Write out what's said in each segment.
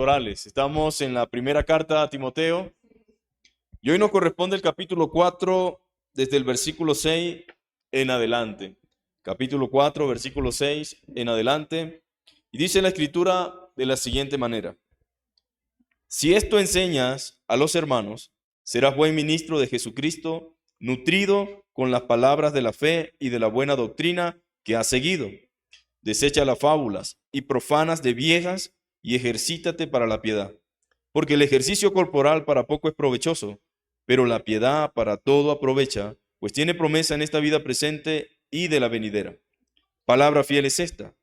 Orales. Estamos en la primera carta a Timoteo y hoy nos corresponde el capítulo 4 desde el versículo 6 en adelante. Capítulo 4, versículo 6 en adelante. Y dice la escritura de la siguiente manera: si esto enseñas a los hermanos, serás buen ministro de Jesucristo, nutrido con las palabras de la fe y de la buena doctrina que has seguido. Desecha las fábulas y profanas de viejas y ejercítate para la piedad. Porque el ejercicio corporal para poco es provechoso, pero la piedad para todo aprovecha, pues tiene promesa en esta vida presente y de la venidera. Palabra fiel es esta,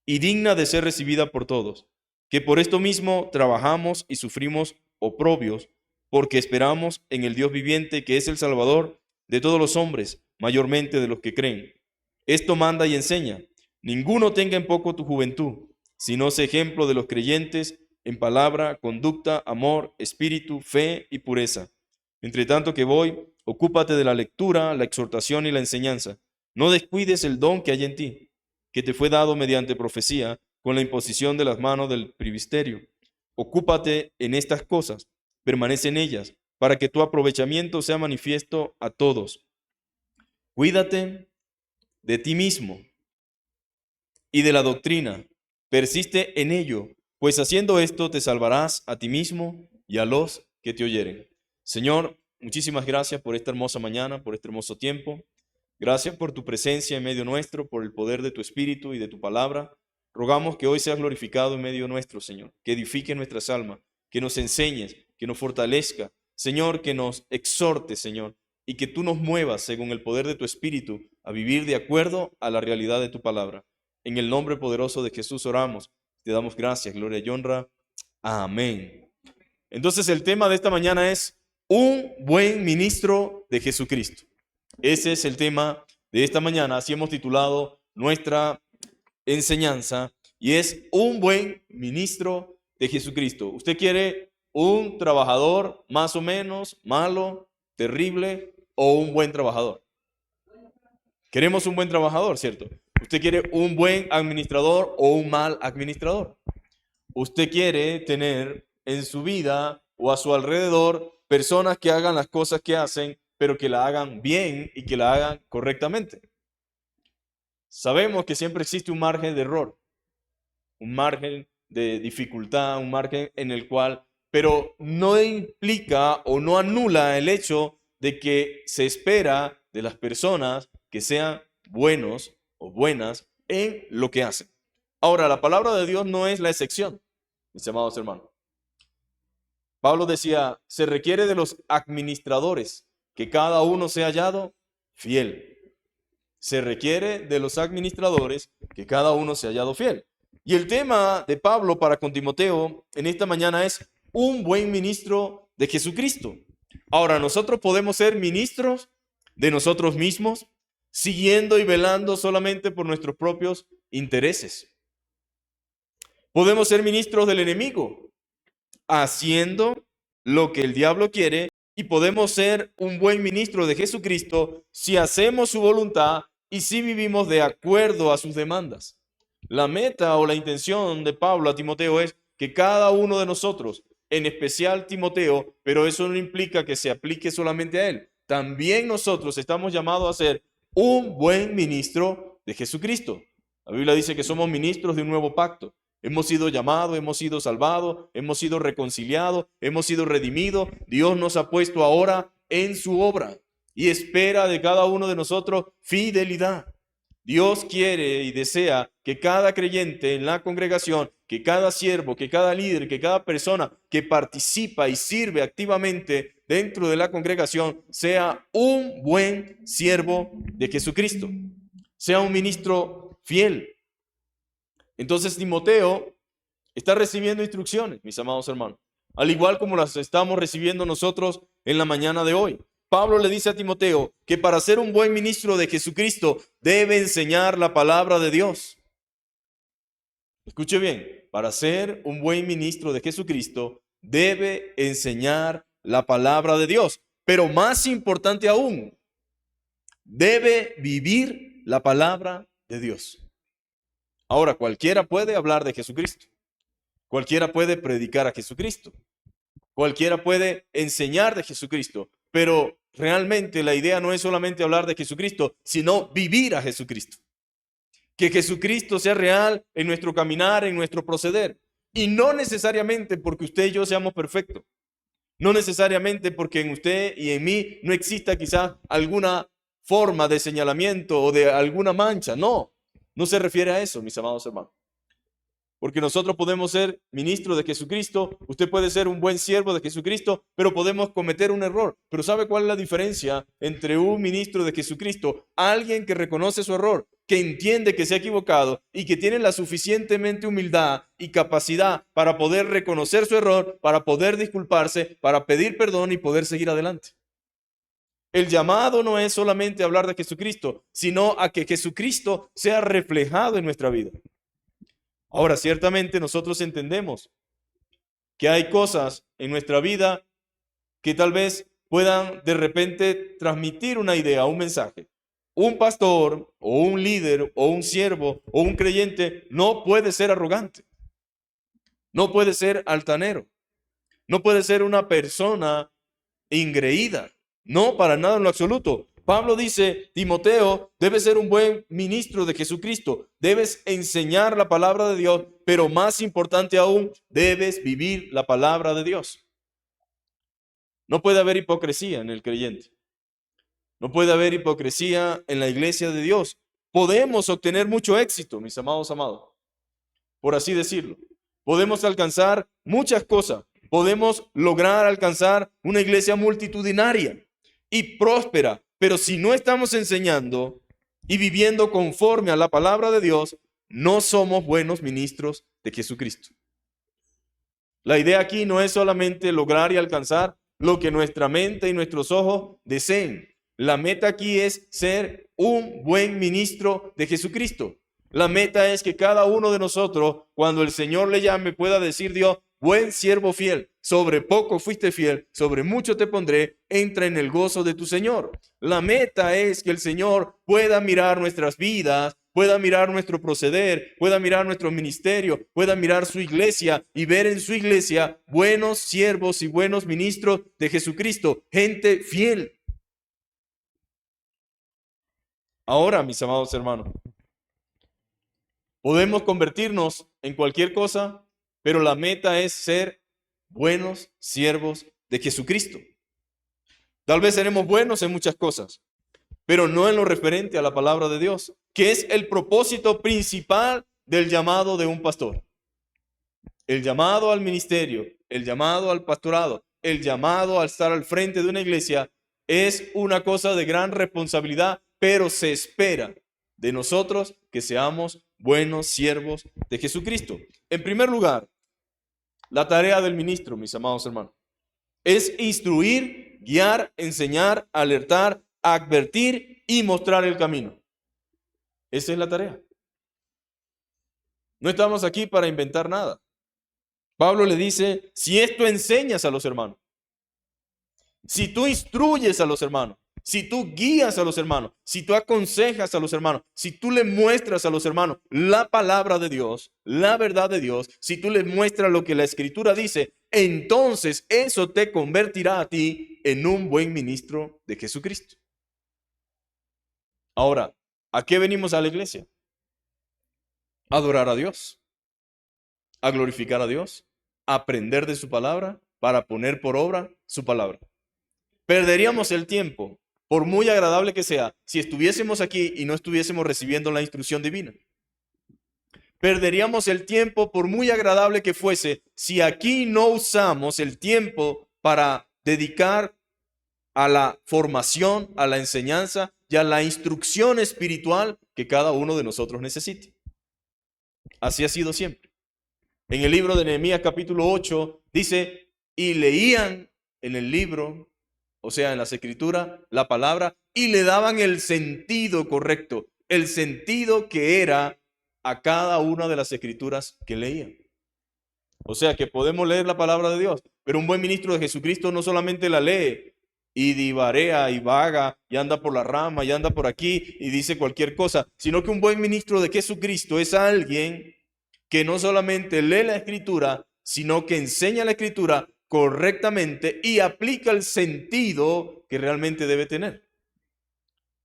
y digna de ser recibida por todos, que por esto mismo trabajamos y sufrimos oprobios, porque esperamos en el Dios viviente, que es el Salvador de todos los hombres, mayormente de los que creen. Esto manda y enseña: ninguno tenga en poco tu juventud, sino sé ejemplo de los creyentes en palabra, conducta, amor, espíritu, fe y pureza. Entre tanto que voy, ocúpate de la lectura, la exhortación y la enseñanza. No descuides el don que hay en ti, que te fue dado mediante profecía, con la imposición de las manos del presbiterio. Ocúpate en estas cosas, permanece en ellas, para que tu aprovechamiento sea manifiesto a todos. Cuídate de ti mismo y de la doctrina, persiste en ello, pues haciendo esto te salvarás a ti mismo y a los que te oyeren. Señor, muchísimas gracias por esta hermosa mañana, por este hermoso tiempo. Gracias por tu presencia en medio nuestro, por el poder de tu Espíritu y de tu palabra. Rogamos que hoy seas glorificado en medio nuestro, Señor, que edifique nuestras almas, que nos enseñes, que nos fortalezca, Señor, que nos exhorte, Señor, y que tú nos muevas según el poder de tu Espíritu a vivir de acuerdo a la realidad de tu palabra. En el nombre poderoso de Jesús oramos, te damos gracias, gloria y honra. Amén. Entonces el tema de esta mañana es un buen ministro de Jesucristo. Ese es el tema de esta mañana, así hemos titulado nuestra enseñanza, y es un buen ministro de Jesucristo. ¿Usted quiere un trabajador más o menos malo, terrible, o un buen trabajador? Queremos un buen trabajador, ¿cierto? ¿Usted quiere un buen administrador o un mal administrador? ¿Usted quiere tener en su vida o a su alrededor personas que hagan las cosas que hacen, pero que la hagan bien y que la hagan correctamente? Sabemos que siempre existe un margen de error, un margen de dificultad, un margen en el cual, pero no implica o no anula el hecho de que se espera de las personas que sean buenos o buenas en lo que hacen. Ahora, la palabra de Dios no es la excepción, mis amados hermanos. Pablo decía, se requiere de los administradores que cada uno sea hallado fiel. Se requiere de los administradores que cada uno sea hallado fiel. Y el tema de Pablo para con Timoteo en esta mañana es un buen ministro de Jesucristo. Ahora, nosotros podemos ser ministros de nosotros mismos, siguiendo y velando solamente por nuestros propios intereses. Podemos ser ministros del enemigo, haciendo lo que el diablo quiere, y podemos ser un buen ministro de Jesucristo si hacemos su voluntad y si vivimos de acuerdo a sus demandas. La meta o la intención de Pablo a Timoteo es que cada uno de nosotros, en especial Timoteo, pero eso no implica que se aplique solamente a él, también nosotros estamos llamados a ser un buen ministro de Jesucristo. La Biblia dice que somos ministros de un nuevo pacto. Hemos sido llamados, hemos sido salvados, hemos sido reconciliados, hemos sido redimidos. Dios nos ha puesto ahora en su obra y espera de cada uno de nosotros fidelidad. Dios quiere y desea que cada creyente en la congregación, que cada siervo, que cada líder, que cada persona que participa y sirve activamente dentro de la congregación sea un buen siervo de Jesucristo, sea un ministro fiel. Entonces Timoteo está recibiendo instrucciones, mis amados hermanos, al igual como las estamos recibiendo nosotros en la mañana de hoy. Pablo le dice a Timoteo que para ser un buen ministro de Jesucristo debe enseñar la palabra de Dios. Escuche bien, para ser un buen ministro de Jesucristo debe enseñar la palabra de Dios, pero más importante aún, debe vivir la palabra de Dios. Ahora, cualquiera puede hablar de Jesucristo. Cualquiera puede predicar a Jesucristo. Cualquiera puede enseñar de Jesucristo. Pero realmente la idea no es solamente hablar de Jesucristo, sino vivir a Jesucristo. Que Jesucristo sea real en nuestro caminar, en nuestro proceder. Y no necesariamente porque usted y yo seamos perfectos. No necesariamente porque en usted y en mí no exista quizás alguna forma de señalamiento o de alguna mancha. No, no se refiere a eso, mis amados hermanos. Porque nosotros podemos ser ministros de Jesucristo, usted puede ser un buen siervo de Jesucristo, pero podemos cometer un error. Pero ¿sabe cuál es la diferencia entre un ministro de Jesucristo, alguien que reconoce su error, que entiende que se ha equivocado y que tiene la suficientemente humildad y capacidad para poder reconocer su error, para poder disculparse, para pedir perdón y poder seguir adelante? El llamado no es solamente hablar de Jesucristo, sino a que Jesucristo sea reflejado en nuestra vida. Ahora, ciertamente nosotros entendemos que hay cosas en nuestra vida que tal vez puedan de repente transmitir una idea, un mensaje. Un pastor o un líder o un siervo o un creyente no puede ser arrogante, no puede ser altanero, no puede ser una persona ingreída, no, para nada en lo absoluto. Pablo dice, Timoteo, debes ser un buen ministro de Jesucristo, debes enseñar la palabra de Dios, pero más importante aún, debes vivir la palabra de Dios. No puede haber hipocresía en el creyente. No puede haber hipocresía en la iglesia de Dios. Podemos obtener mucho éxito, mis amados, por así decirlo. Podemos alcanzar muchas cosas. Podemos lograr alcanzar una iglesia multitudinaria y próspera. Pero si no estamos enseñando y viviendo conforme a la palabra de Dios, no somos buenos ministros de Jesucristo. La idea aquí no es solamente lograr y alcanzar lo que nuestra mente y nuestros ojos deseen. La meta aquí es ser un buen ministro de Jesucristo. La meta es que cada uno de nosotros, cuando el Señor le llame, pueda decir Dios, buen siervo fiel, sobre poco fuiste fiel, sobre mucho te pondré, entra en el gozo de tu Señor. La meta es que el Señor pueda mirar nuestras vidas, pueda mirar nuestro proceder, pueda mirar nuestro ministerio, pueda mirar su iglesia y ver en su iglesia buenos siervos y buenos ministros de Jesucristo, gente fiel. Ahora, mis amados hermanos, podemos convertirnos en cualquier cosa, pero la meta es ser buenos siervos de Jesucristo. Tal vez seremos buenos en muchas cosas, pero no en lo referente a la palabra de Dios, que es el propósito principal del llamado de un pastor. El llamado al ministerio, el llamado al pastorado, el llamado a estar al frente de una iglesia es una cosa de gran responsabilidad, pero se espera de nosotros que seamos buenos siervos de Jesucristo. En primer lugar, la tarea del ministro, mis amados hermanos, es instruir, guiar, enseñar, alertar, advertir y mostrar el camino. Esa es la tarea. No estamos aquí para inventar nada. Pablo le dice, si esto enseñas a los hermanos, si tú instruyes a los hermanos, si tú guías a los hermanos, si tú aconsejas a los hermanos, si tú le muestras a los hermanos la palabra de Dios, la verdad de Dios, si tú les muestras lo que la Escritura dice, entonces eso te convertirá a ti en un buen ministro de Jesucristo. Ahora, ¿a qué venimos a la iglesia? A adorar a Dios, a glorificar a Dios, a aprender de su palabra para poner por obra su palabra. Perderíamos el tiempo, por muy agradable que sea, si estuviésemos aquí y no estuviésemos recibiendo la instrucción divina. Perderíamos el tiempo, por muy agradable que fuese, si aquí no usamos el tiempo para dedicar a la formación, a la enseñanza y a la instrucción espiritual que cada uno de nosotros necesite. Así ha sido siempre. En el libro de Nehemías capítulo 8 dice, y leían en el libro, o sea, en las escrituras, la palabra, y le daban el sentido correcto, el sentido que era a cada una de las escrituras que leían. O sea, que podemos leer la palabra de Dios, pero un buen ministro de Jesucristo no solamente la lee y divarea y vaga y anda por la rama y anda por aquí y dice cualquier cosa, sino que un buen ministro de Jesucristo es alguien que no solamente lee la escritura, sino que enseña la Escritura correctamente y aplica el sentido que realmente debe tener.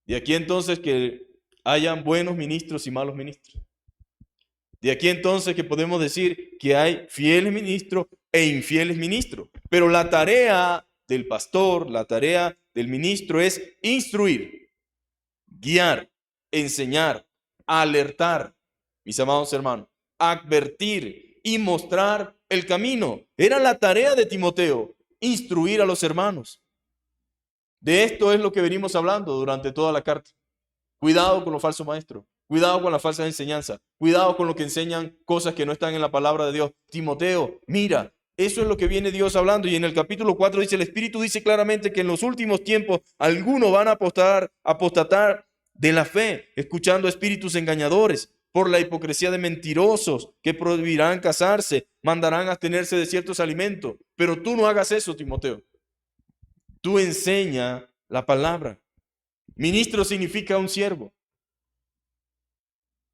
De aquí entonces que hayan buenos ministros y malos ministros. De aquí entonces que podemos decir que hay fieles ministros e infieles ministros. Pero la tarea del pastor, la tarea del ministro es instruir, guiar, enseñar, alertar, mis amados hermanos, advertir y mostrar el camino. Era la tarea de Timoteo, instruir a los hermanos. De esto es lo que venimos hablando durante toda la carta. Cuidado con los falsos maestros. Cuidado con las falsas enseñanzas. Cuidado con lo que enseñan cosas que no están en la palabra de Dios. Timoteo, mira, eso es lo que viene Dios hablando. Y en el capítulo 4 dice, el Espíritu dice claramente que en los últimos tiempos algunos van a apostatar de la fe, escuchando espíritus engañadores, por la hipocresía de mentirosos que prohibirán casarse, mandarán abstenerse de ciertos alimentos. Pero tú no hagas eso, Timoteo. Tú enseña la palabra. Ministro significa un siervo.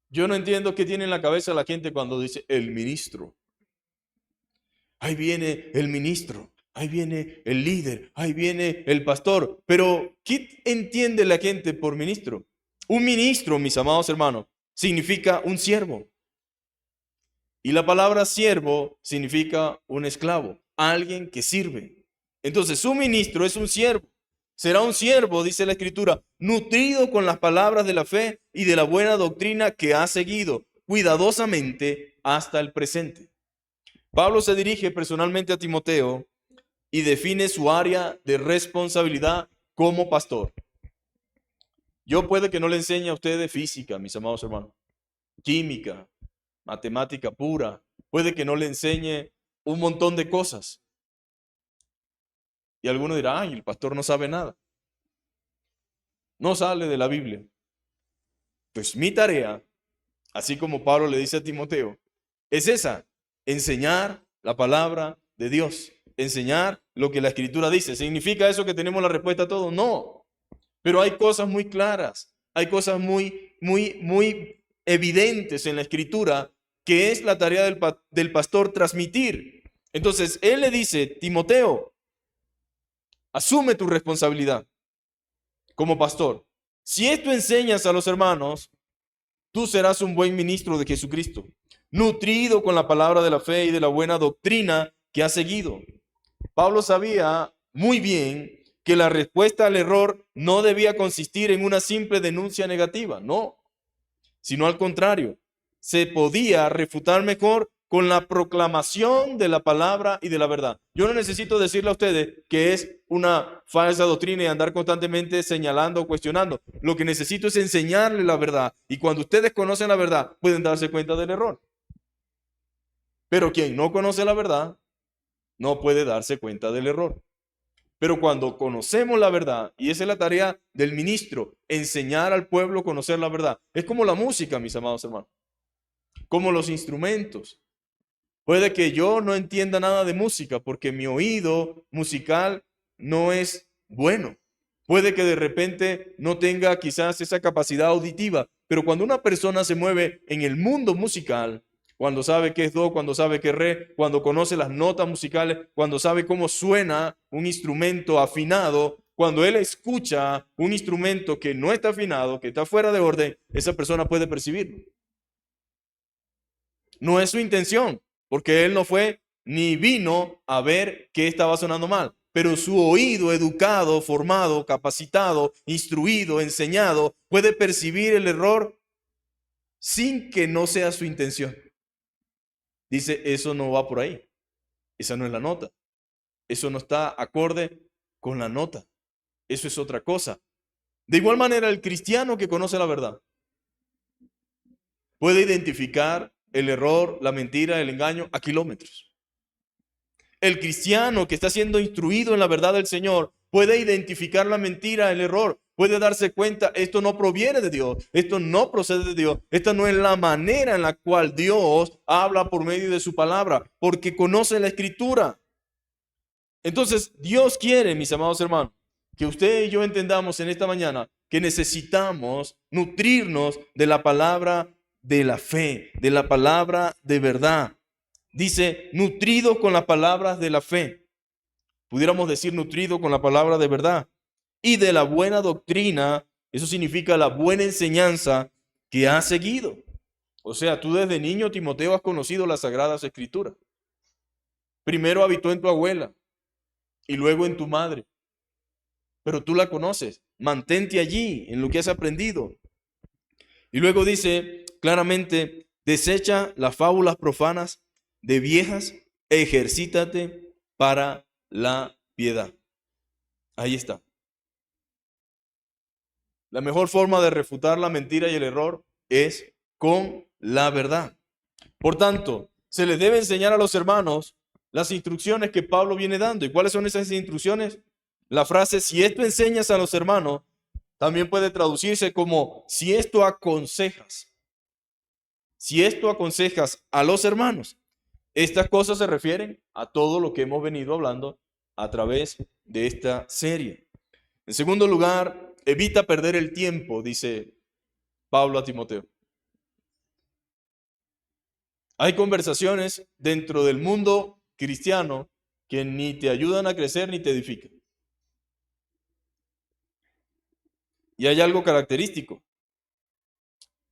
Yo no entiendo qué tiene en la cabeza la gente cuando dice el ministro. Ahí viene el ministro, ahí viene el líder, ahí viene el pastor. Pero, ¿qué entiende la gente por ministro? Un ministro, mis amados hermanos, significa un siervo. Y la palabra siervo significa un esclavo, alguien que sirve. Entonces, un ministro es un siervo. Será un siervo, dice la Escritura, nutrido con las palabras de la fe y de la buena doctrina que ha seguido cuidadosamente hasta el presente. Pablo se dirige personalmente a Timoteo y define su área de responsabilidad como pastor. Yo puede que no le enseñe a ustedes física, mis amados hermanos, química, matemática pura, puede que no le enseñe un montón de cosas. Y alguno dirá, ay, el pastor no sabe nada. No sale de la Biblia. Pues mi tarea, así como Pablo le dice a Timoteo, es esa, enseñar la palabra de Dios, enseñar lo que la Escritura dice. ¿Significa eso que tenemos la respuesta a todo? No. Pero hay cosas muy claras, hay cosas muy evidentes en la Escritura que es la tarea del pastor transmitir. Entonces, él le dice, Timoteo, asume tu responsabilidad como pastor. Si esto enseñas a los hermanos, tú serás un buen ministro de Jesucristo, nutrido con la palabra de la fe y de la buena doctrina que has seguido. Pablo sabía muy bien que la respuesta al error no debía consistir en una simple denuncia negativa, no, sino al contrario, se podía refutar mejor con la proclamación de la palabra y de la verdad. Yo no necesito decirle a ustedes que es una falsa doctrina y andar constantemente señalando o cuestionando. Lo que necesito es enseñarle la verdad. Y cuando ustedes conocen la verdad, pueden darse cuenta del error. Pero quien no conoce la verdad, no puede darse cuenta del error. Pero cuando conocemos la verdad, y esa es la tarea del ministro, enseñar al pueblo a conocer la verdad. Es como la música, mis amados hermanos. Como los instrumentos. Puede que yo no entienda nada de música porque mi oído musical no es bueno. Puede que de repente no tenga quizás esa capacidad auditiva, pero cuando una persona se mueve en el mundo musical, cuando sabe qué es do, cuando sabe qué es re, cuando conoce las notas musicales, cuando sabe cómo suena un instrumento afinado, cuando él escucha un instrumento que no está afinado, que está fuera de orden, esa persona puede percibirlo. No es su intención, porque él no fue ni vino a ver qué estaba sonando mal. Pero su oído educado, formado, capacitado, instruido, enseñado, puede percibir el error sin que no sea su intención. Dice, eso no va por ahí. Esa no es la nota. Eso no está acorde con la nota. Eso es otra cosa. De igual manera, el cristiano que conoce la verdad puede identificar el error, la mentira, el engaño a kilómetros. El cristiano que está siendo instruido en la verdad del Señor puede identificar la mentira, el error, puede darse cuenta, esto no proviene de Dios, esto no procede de Dios, esta no es la manera en la cual Dios habla por medio de su palabra, porque conoce la Escritura. Entonces, Dios quiere, mis amados hermanos, que usted y yo entendamos en esta mañana que necesitamos nutrirnos de la palabra de la fe, de la palabra de verdad. Dice, nutrido con las palabras de la fe. Pudiéramos decir nutrido con la palabra de verdad. Y de la buena doctrina, eso significa la buena enseñanza que has seguido. O sea, tú desde niño, Timoteo, has conocido las Sagradas Escrituras. Primero habitó en tu abuela y luego en tu madre. Pero tú la conoces. Mantente allí en lo que has aprendido. Y luego dice claramente, desecha las fábulas profanas de viejas, ejercítate para la piedad. Ahí está. La mejor forma de refutar la mentira y el error es con la verdad. Por tanto, se les debe enseñar a los hermanos las instrucciones que Pablo viene dando. ¿Y cuáles son esas instrucciones? La frase, si esto enseñas a los hermanos, también puede traducirse como, si esto aconsejas. Si esto aconsejas a los hermanos. Estas cosas se refieren a todo lo que hemos venido hablando a través de esta serie. En segundo lugar, evita perder el tiempo, dice Pablo a Timoteo. Hay conversaciones dentro del mundo cristiano que ni te ayudan a crecer ni te edifican. Y hay algo característico.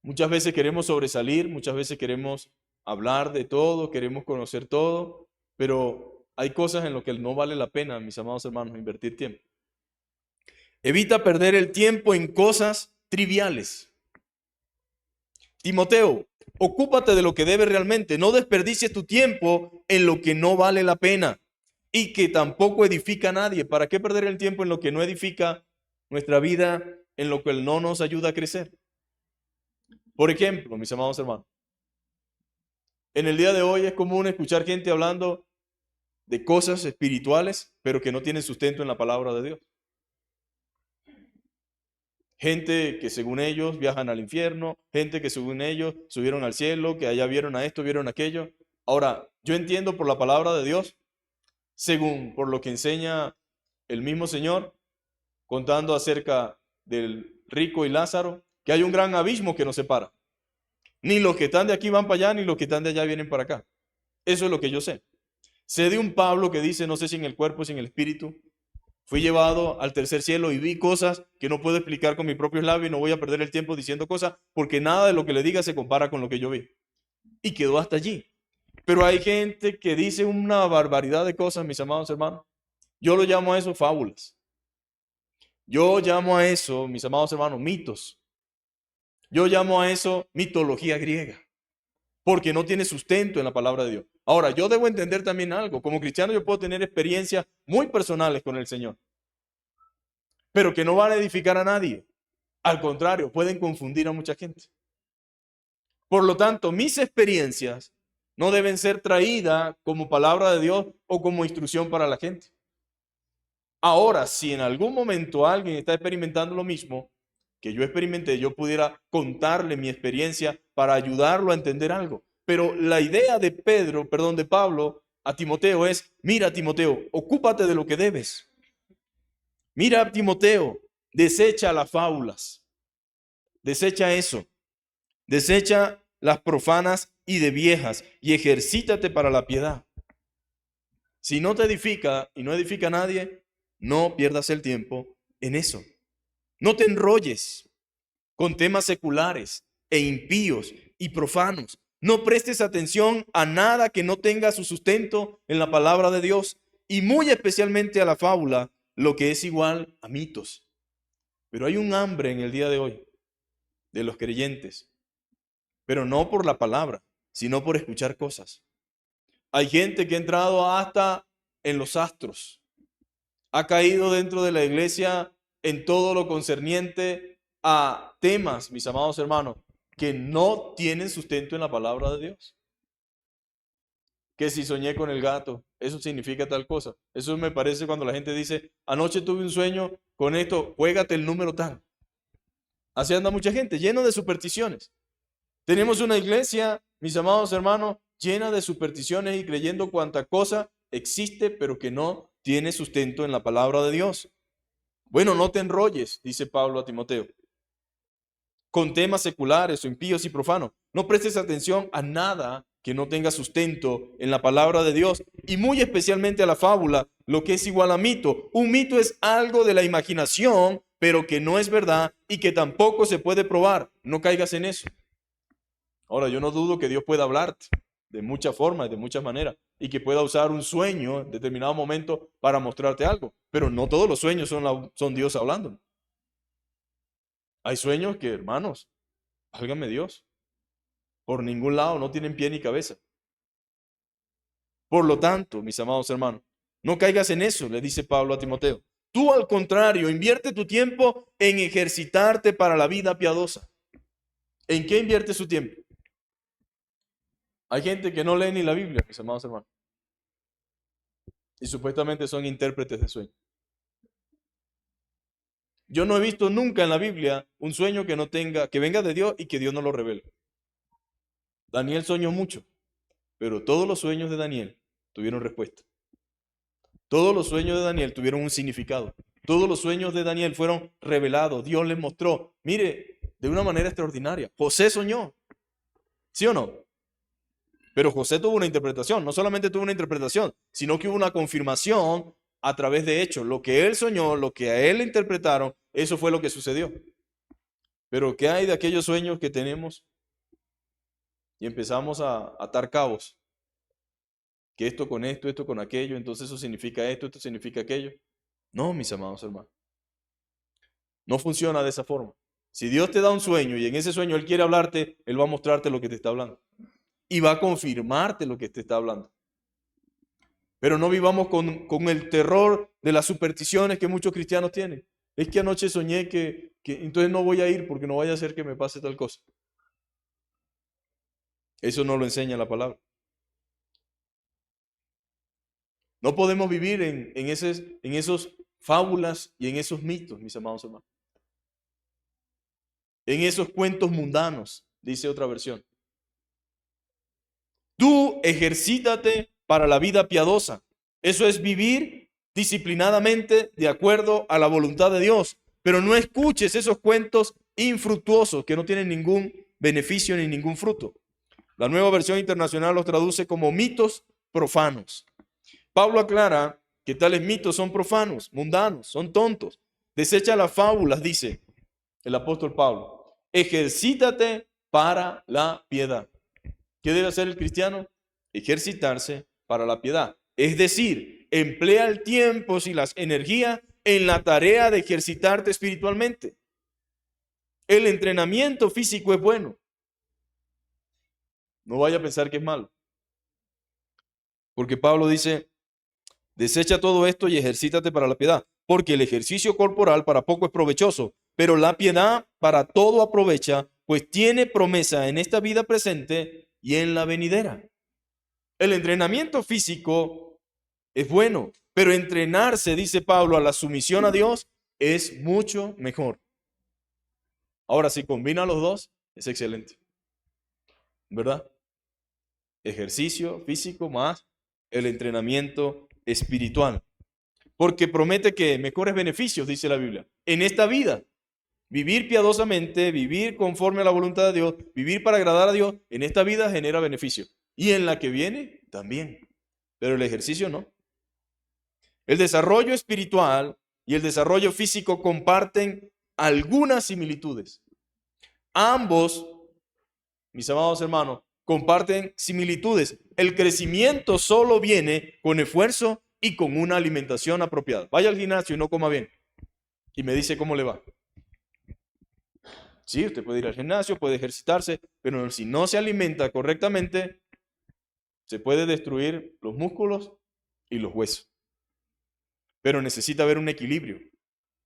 Muchas veces queremos sobresalir, muchas veces queremos hablar de todo, queremos conocer todo, pero hay cosas en las que no vale la pena, mis amados hermanos, invertir tiempo. Evita perder el tiempo en cosas triviales. Timoteo, ocúpate de lo que debes realmente. No desperdicies tu tiempo en lo que no vale la pena y que tampoco edifica a nadie. ¿Para qué perder el tiempo en lo que no edifica nuestra vida, en lo que no nos ayuda a crecer? Por ejemplo, mis amados hermanos, en el día de hoy es común escuchar gente hablando de cosas espirituales, pero que no tienen sustento en la palabra de Dios. Gente que según ellos viajan al infierno, gente que según ellos subieron al cielo, que allá vieron a esto, vieron aquello. Ahora, yo entiendo por la palabra de Dios, según por lo que enseña el mismo Señor, contando acerca del rico y Lázaro, que hay un gran abismo que nos separa. Ni los que están de aquí van para allá, ni los que están de allá vienen para acá. Eso es lo que yo sé. Sé de un Pablo que dice, no sé si en el cuerpo o si en el espíritu, fui llevado al tercer cielo y vi cosas que no puedo explicar con mis propios labios y no voy a perder el tiempo diciendo cosas porque nada de lo que le diga se compara con lo que yo vi. Y quedó hasta allí. Pero hay gente que dice una barbaridad de cosas, mis amados hermanos. Yo lo llamo a eso fábulas. Yo llamo a eso, mis amados hermanos, mitos. Yo llamo a eso mitología griega. Porque no tiene sustento en la palabra de Dios. Ahora, yo debo entender también algo. Como cristiano yo puedo tener experiencias muy personales con el Señor, pero que no van a edificar a nadie. Al contrario, pueden confundir a mucha gente. Por lo tanto, mis experiencias no deben ser traídas como palabra de Dios o como instrucción para la gente. Ahora, si en algún momento alguien está experimentando lo mismo que yo experimenté, yo pudiera contarle mi experiencia para ayudarlo a entender algo. Pero la idea de de Pablo a Timoteo es, mira Timoteo, ocúpate de lo que debes. Mira Timoteo, desecha las fábulas. Desecha eso. Desecha las profanas y de viejas y ejercítate para la piedad. Si no te edifica y no edifica a nadie, no pierdas el tiempo en eso. No te enrolles con temas seculares e impíos y profanos. No prestes atención a nada que no tenga su sustento en la palabra de Dios y muy especialmente a la fábula, lo que es igual a mitos. Pero hay un hambre en el día de hoy de los creyentes, pero no por la palabra, sino por escuchar cosas. Hay gente que ha entrado hasta en los astros, ha caído dentro de la iglesia en todo lo concerniente a temas, mis amados hermanos, que no tienen sustento en la palabra de Dios. Que si soñé con el gato, eso significa tal cosa. Eso me parece cuando la gente dice, anoche tuve un sueño con esto, juégate el número tal. Así anda mucha gente, lleno de supersticiones. Tenemos una iglesia, mis amados hermanos, llena de supersticiones y creyendo cuanta cosa existe, pero que no tiene sustento en la palabra de Dios. Bueno, no te enrolles, dice Pablo a Timoteo, con temas seculares o impíos y profanos. No prestes atención a nada que no tenga sustento en la palabra de Dios, y muy especialmente a la fábula, lo que es igual a mito. Un mito es algo de la imaginación, pero que no es verdad y que tampoco se puede probar. No caigas en eso. Ahora, yo no dudo que Dios pueda hablarte de muchas formas, de muchas maneras, y que pueda usar un sueño en determinado momento para mostrarte algo, pero no todos los sueños son Dios hablando. Hay sueños que, hermanos, válgame Dios, por ningún lado no tienen pie ni cabeza. Por lo tanto, mis amados hermanos, no caigas en eso, le dice Pablo a Timoteo. Tú, al contrario, invierte tu tiempo en ejercitarte para la vida piadosa. ¿En qué invierte su tiempo? Hay gente que no lee ni la Biblia, mis amados hermanos, y supuestamente son intérpretes de sueños. Yo no he visto nunca en la Biblia un sueño que no tenga, que venga de Dios y que Dios no lo revele. Daniel soñó mucho, pero todos los sueños de Daniel tuvieron respuesta. Todos los sueños de Daniel tuvieron un significado. Todos los sueños de Daniel fueron revelados. Dios les mostró. Mire, de una manera extraordinaria. José soñó. ¿Sí o no? Pero José tuvo una interpretación. No solamente tuvo una interpretación, sino que hubo una confirmación a través de hechos. Lo que él soñó, lo que a él le interpretaron, eso fue lo que sucedió. Pero ¿qué hay de aquellos sueños que tenemos? Y empezamos a atar cabos. Que esto con aquello, entonces eso significa esto significa aquello. No, mis amados hermanos. No funciona de esa forma. Si Dios te da un sueño y en ese sueño Él quiere hablarte, Él va a mostrarte lo que te está hablando. Y va a confirmarte lo que te está hablando. Pero no vivamos con el terror de las supersticiones que muchos cristianos tienen. Es que anoche soñé que entonces no voy a ir porque no vaya a ser que me pase tal cosa. Eso no lo enseña la palabra. No podemos vivir en esos fábulas y en esos mitos, mis amados hermanos. En esos cuentos mundanos, dice otra versión. Tú ejercítate para la vida piadosa. Eso es vivir disciplinadamente de acuerdo a la voluntad de Dios. Pero no escuches esos cuentos infructuosos que no tienen ningún beneficio ni ningún fruto. La Nueva Versión Internacional los traduce como mitos profanos. Pablo aclara que tales mitos son profanos, mundanos, son tontos. Desecha las fábulas, dice el apóstol Pablo. Ejercítate para la piedad. ¿Qué debe hacer el cristiano? Ejercitarse para la piedad. Es decir, emplea el tiempo y las energías en la tarea de ejercitarte espiritualmente. El entrenamiento físico es bueno. No vaya a pensar que es malo. Porque Pablo dice, desecha todo esto y ejercítate para la piedad, porque el ejercicio corporal para poco es provechoso, pero la piedad para todo aprovecha, pues tiene promesa en esta vida presente y en la venidera. El entrenamiento físico es bueno, pero entrenarse, dice Pablo, a la sumisión a Dios es mucho mejor. Ahora, si combina los dos, es excelente. ¿Verdad? Ejercicio físico más el entrenamiento espiritual. Porque promete que mejores beneficios, dice la Biblia, en esta vida. Vivir piadosamente, vivir conforme a la voluntad de Dios, vivir para agradar a Dios, en esta vida genera beneficio. Y en la que viene, también. Pero el ejercicio no. El desarrollo espiritual y el desarrollo físico comparten algunas similitudes. Ambos, mis amados hermanos, comparten similitudes. El crecimiento solo viene con esfuerzo y con una alimentación apropiada. Vaya al gimnasio y no coma bien. Y me dice cómo le va. Sí, usted puede ir al gimnasio, puede ejercitarse, pero si no se alimenta correctamente, se puede destruir los músculos y los huesos. Pero necesita haber un equilibrio.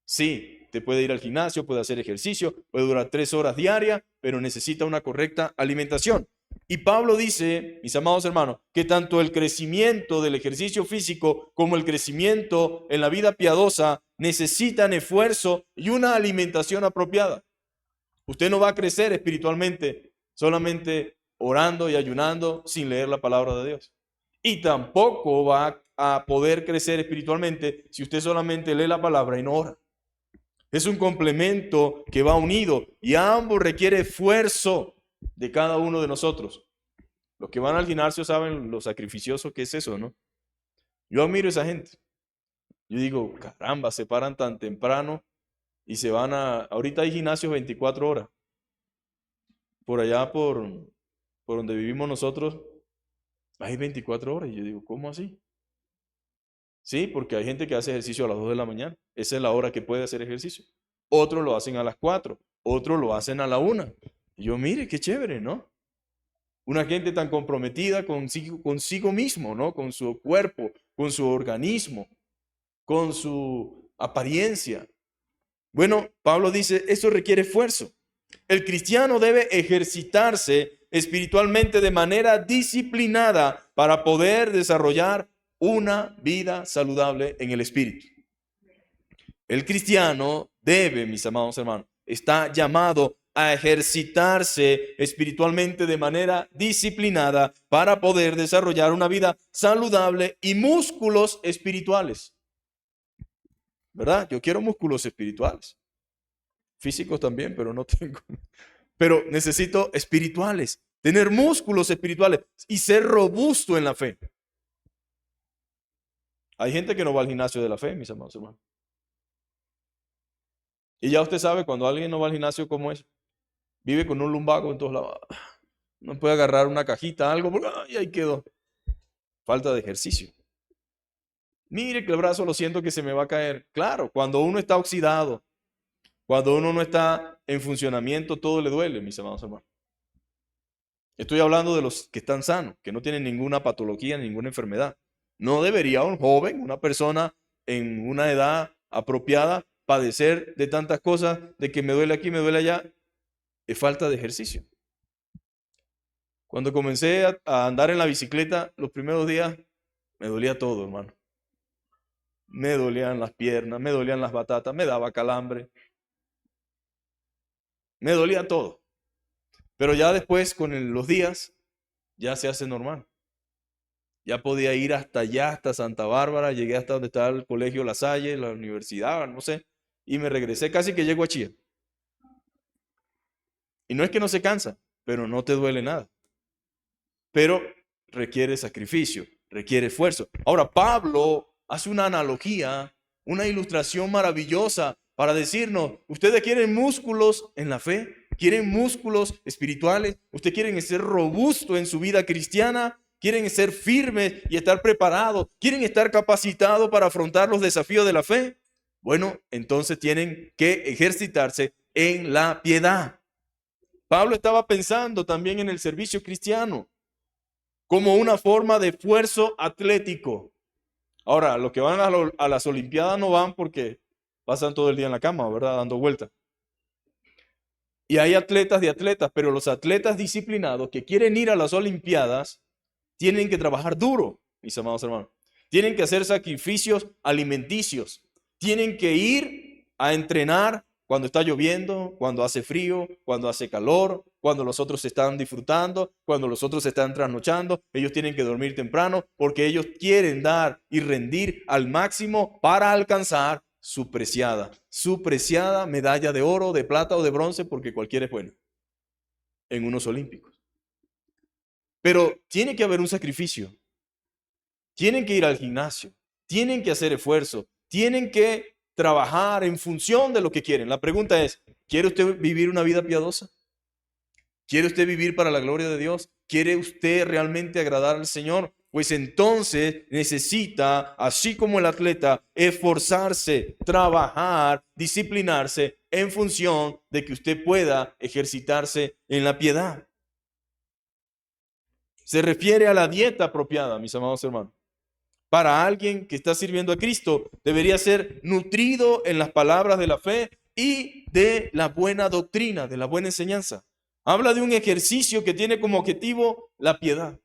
Sí, te puede ir al gimnasio, puede hacer ejercicio, puede durar 3 horas diarias, pero necesita una correcta alimentación. Y Pablo dice, mis amados hermanos, que tanto el crecimiento del ejercicio físico como el crecimiento en la vida piadosa necesitan esfuerzo y una alimentación apropiada. Usted no va a crecer espiritualmente solamente orando y ayunando sin leer la palabra de Dios. Y tampoco va a poder crecer espiritualmente si usted solamente lee la palabra y no ora. Es un complemento que va unido y ambos requiere esfuerzo de cada uno de nosotros. Los que van al gimnasio saben lo sacrificioso que es eso, ¿no? Yo admiro a esa gente. Yo digo, caramba, se paran tan temprano y se van ahorita hay gimnasios 24 horas. Por allá, por donde vivimos nosotros, hay 24 horas. Y yo digo, ¿cómo así? Sí, porque hay gente que hace ejercicio a las 2 de la mañana. Esa es la hora que puede hacer ejercicio. Otros lo hacen a las 4, otros lo hacen a la 1. Y yo, mire, qué chévere, ¿no? Una gente tan comprometida consigo mismo, ¿no? Con su cuerpo, con su organismo, con su apariencia. Bueno, Pablo dice, eso requiere esfuerzo. El cristiano debe ejercitarse espiritualmente de manera disciplinada para poder desarrollar una vida saludable en el espíritu. El cristiano debe, mis amados hermanos, está llamado a ejercitarse espiritualmente de manera disciplinada para poder desarrollar una vida saludable y músculos espirituales. ¿Verdad? Yo quiero músculos espirituales. Físicos también, pero no tengo. Pero necesito espirituales, tener músculos espirituales y ser robusto en la fe. Hay gente que no va al gimnasio de la fe, mis amados hermanos. Y ya usted sabe, cuando alguien no va al gimnasio, ¿cómo es? Vive con un lumbago en todos lados. No puede agarrar una cajita, algo, porque ahí quedó. Falta de ejercicio. Mire que el brazo lo siento que se me va a caer. Claro, cuando uno está oxidado, cuando uno no está en funcionamiento, todo le duele, mis amados hermanos. Estoy hablando de los que están sanos, que no tienen ninguna patología, ninguna enfermedad. No debería un joven, una persona en una edad apropiada, padecer de tantas cosas, de que me duele aquí, me duele allá. Es falta de ejercicio. Cuando comencé a andar en la bicicleta, los primeros días me dolía todo, hermano. Me dolían las piernas, me dolían las batatas, me daba calambre. Me dolía todo. Pero ya después, con los días, ya se hace normal. Ya podía ir hasta allá, hasta Santa Bárbara, llegué hasta donde estaba el colegio La Salle, la universidad, no sé, y me regresé, casi que llego a Chía. Y no es que no se cansa, pero no te duele nada. Pero requiere sacrificio, requiere esfuerzo. Ahora, Pablo hace una analogía, una ilustración maravillosa para decirnos, ustedes quieren músculos en la fe, quieren músculos espirituales, ustedes quieren ser robustos en su vida cristiana, quieren ser firmes y estar preparados, quieren estar capacitados para afrontar los desafíos de la fe. Bueno, entonces tienen que ejercitarse en la piedad. Pablo estaba pensando también en el servicio cristiano como una forma de esfuerzo atlético. Ahora, los que van a las Olimpiadas no van porque pasan todo el día en la cama, ¿verdad? Dando vueltas. Y hay atletas de atletas, pero los atletas disciplinados que quieren ir a las Olimpiadas tienen que trabajar duro, mis amados hermanos. Tienen que hacer sacrificios alimenticios. Tienen que ir a entrenar cuando está lloviendo, cuando hace frío, cuando hace calor, cuando los otros están disfrutando, cuando los otros están trasnochando. Ellos tienen que dormir temprano porque ellos quieren dar y rendir al máximo para alcanzar su preciada medalla de oro, de plata o de bronce, porque cualquiera es bueno en unos olímpicos. Pero tiene que haber un sacrificio. Tienen que ir al gimnasio, tienen que hacer esfuerzo, tienen que trabajar en función de lo que quieren. La pregunta es, ¿quiere usted vivir una vida piadosa? ¿Quiere usted vivir para la gloria de Dios? ¿Quiere usted realmente agradar al Señor? Pues entonces necesita, así como el atleta, esforzarse, trabajar, disciplinarse en función de que usted pueda ejercitarse en la piedad. Se refiere a la dieta apropiada, mis amados hermanos. Para alguien que está sirviendo a Cristo, debería ser nutrido en las palabras de la fe y de la buena doctrina, de la buena enseñanza. Habla de un ejercicio que tiene como objetivo la piedad.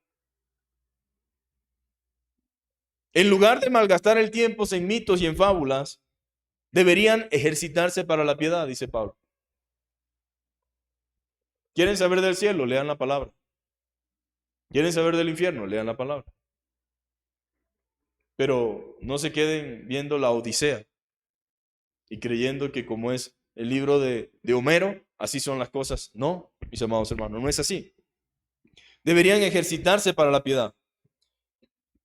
En lugar de malgastar el tiempo en mitos y en fábulas, deberían ejercitarse para la piedad, dice Pablo. ¿Quieren saber del cielo? Lean la palabra. ¿Quieren saber del infierno? Lean la palabra. Pero no se queden viendo la Odisea y creyendo que como es el libro de Homero, así son las cosas. No, mis amados hermanos, no es así. deberían ejercitarse para la piedad.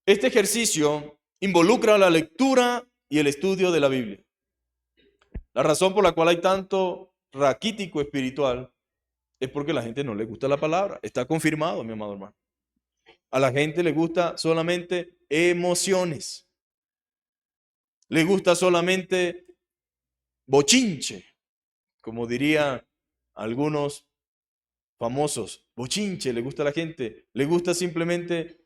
Este ejercicio involucra la lectura y el estudio de la Biblia. La razón por la cual hay tanto raquítico espiritual es porque a la gente no le gusta la palabra. Está confirmado, mi amado hermano. A la gente le gusta solamente emociones. Le gusta solamente bochinche, como dirían algunos famosos. Bochinche, le gusta a la gente. Le gusta simplemente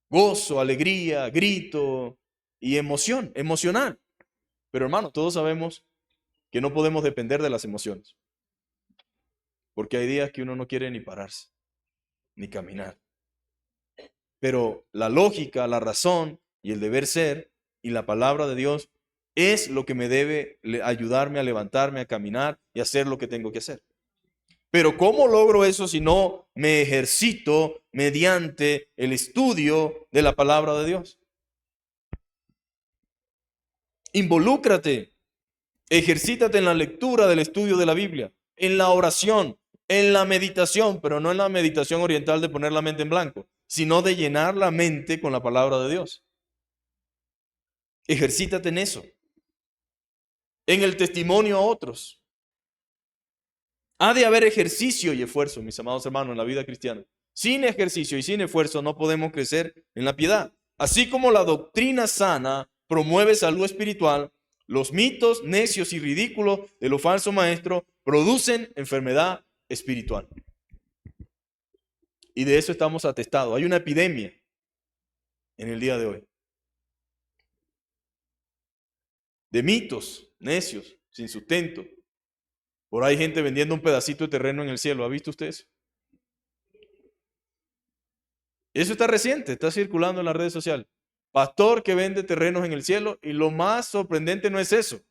gozo, alegría, grito y emoción, emocional. Pero hermano, todos sabemos que no podemos depender de las emociones. Porque hay días que uno no quiere ni pararse, ni caminar. Pero la lógica, la razón y el deber ser y la palabra de Dios es lo que me debe ayudarme a levantarme, a caminar y hacer lo que tengo que hacer. Pero ¿cómo logro eso si no me ejercito mediante el estudio de la palabra de Dios? Involúcrate, ejercítate en la lectura del estudio de la Biblia, en la oración, en la meditación, pero no en la meditación oriental de poner la mente en blanco, sino de llenar la mente con la palabra de Dios. Ejercítate en eso. En el testimonio a otros. Ha de haber ejercicio y esfuerzo, mis amados hermanos, en la vida cristiana. Sin ejercicio y sin esfuerzo no podemos crecer en la piedad. Así como la doctrina sana promueve salud espiritual, los mitos necios y ridículos de los falsos maestros producen enfermedad espiritual. Y de eso estamos atestados. Hay una epidemia en el día de hoy. De mitos necios, sin sustento. Por ahí hay gente vendiendo un pedacito de terreno en el cielo. ¿Ha visto usted eso? Eso está reciente, está circulando en las redes sociales. Pastor que vende terrenos en el cielo, y lo más sorprendente no es eso,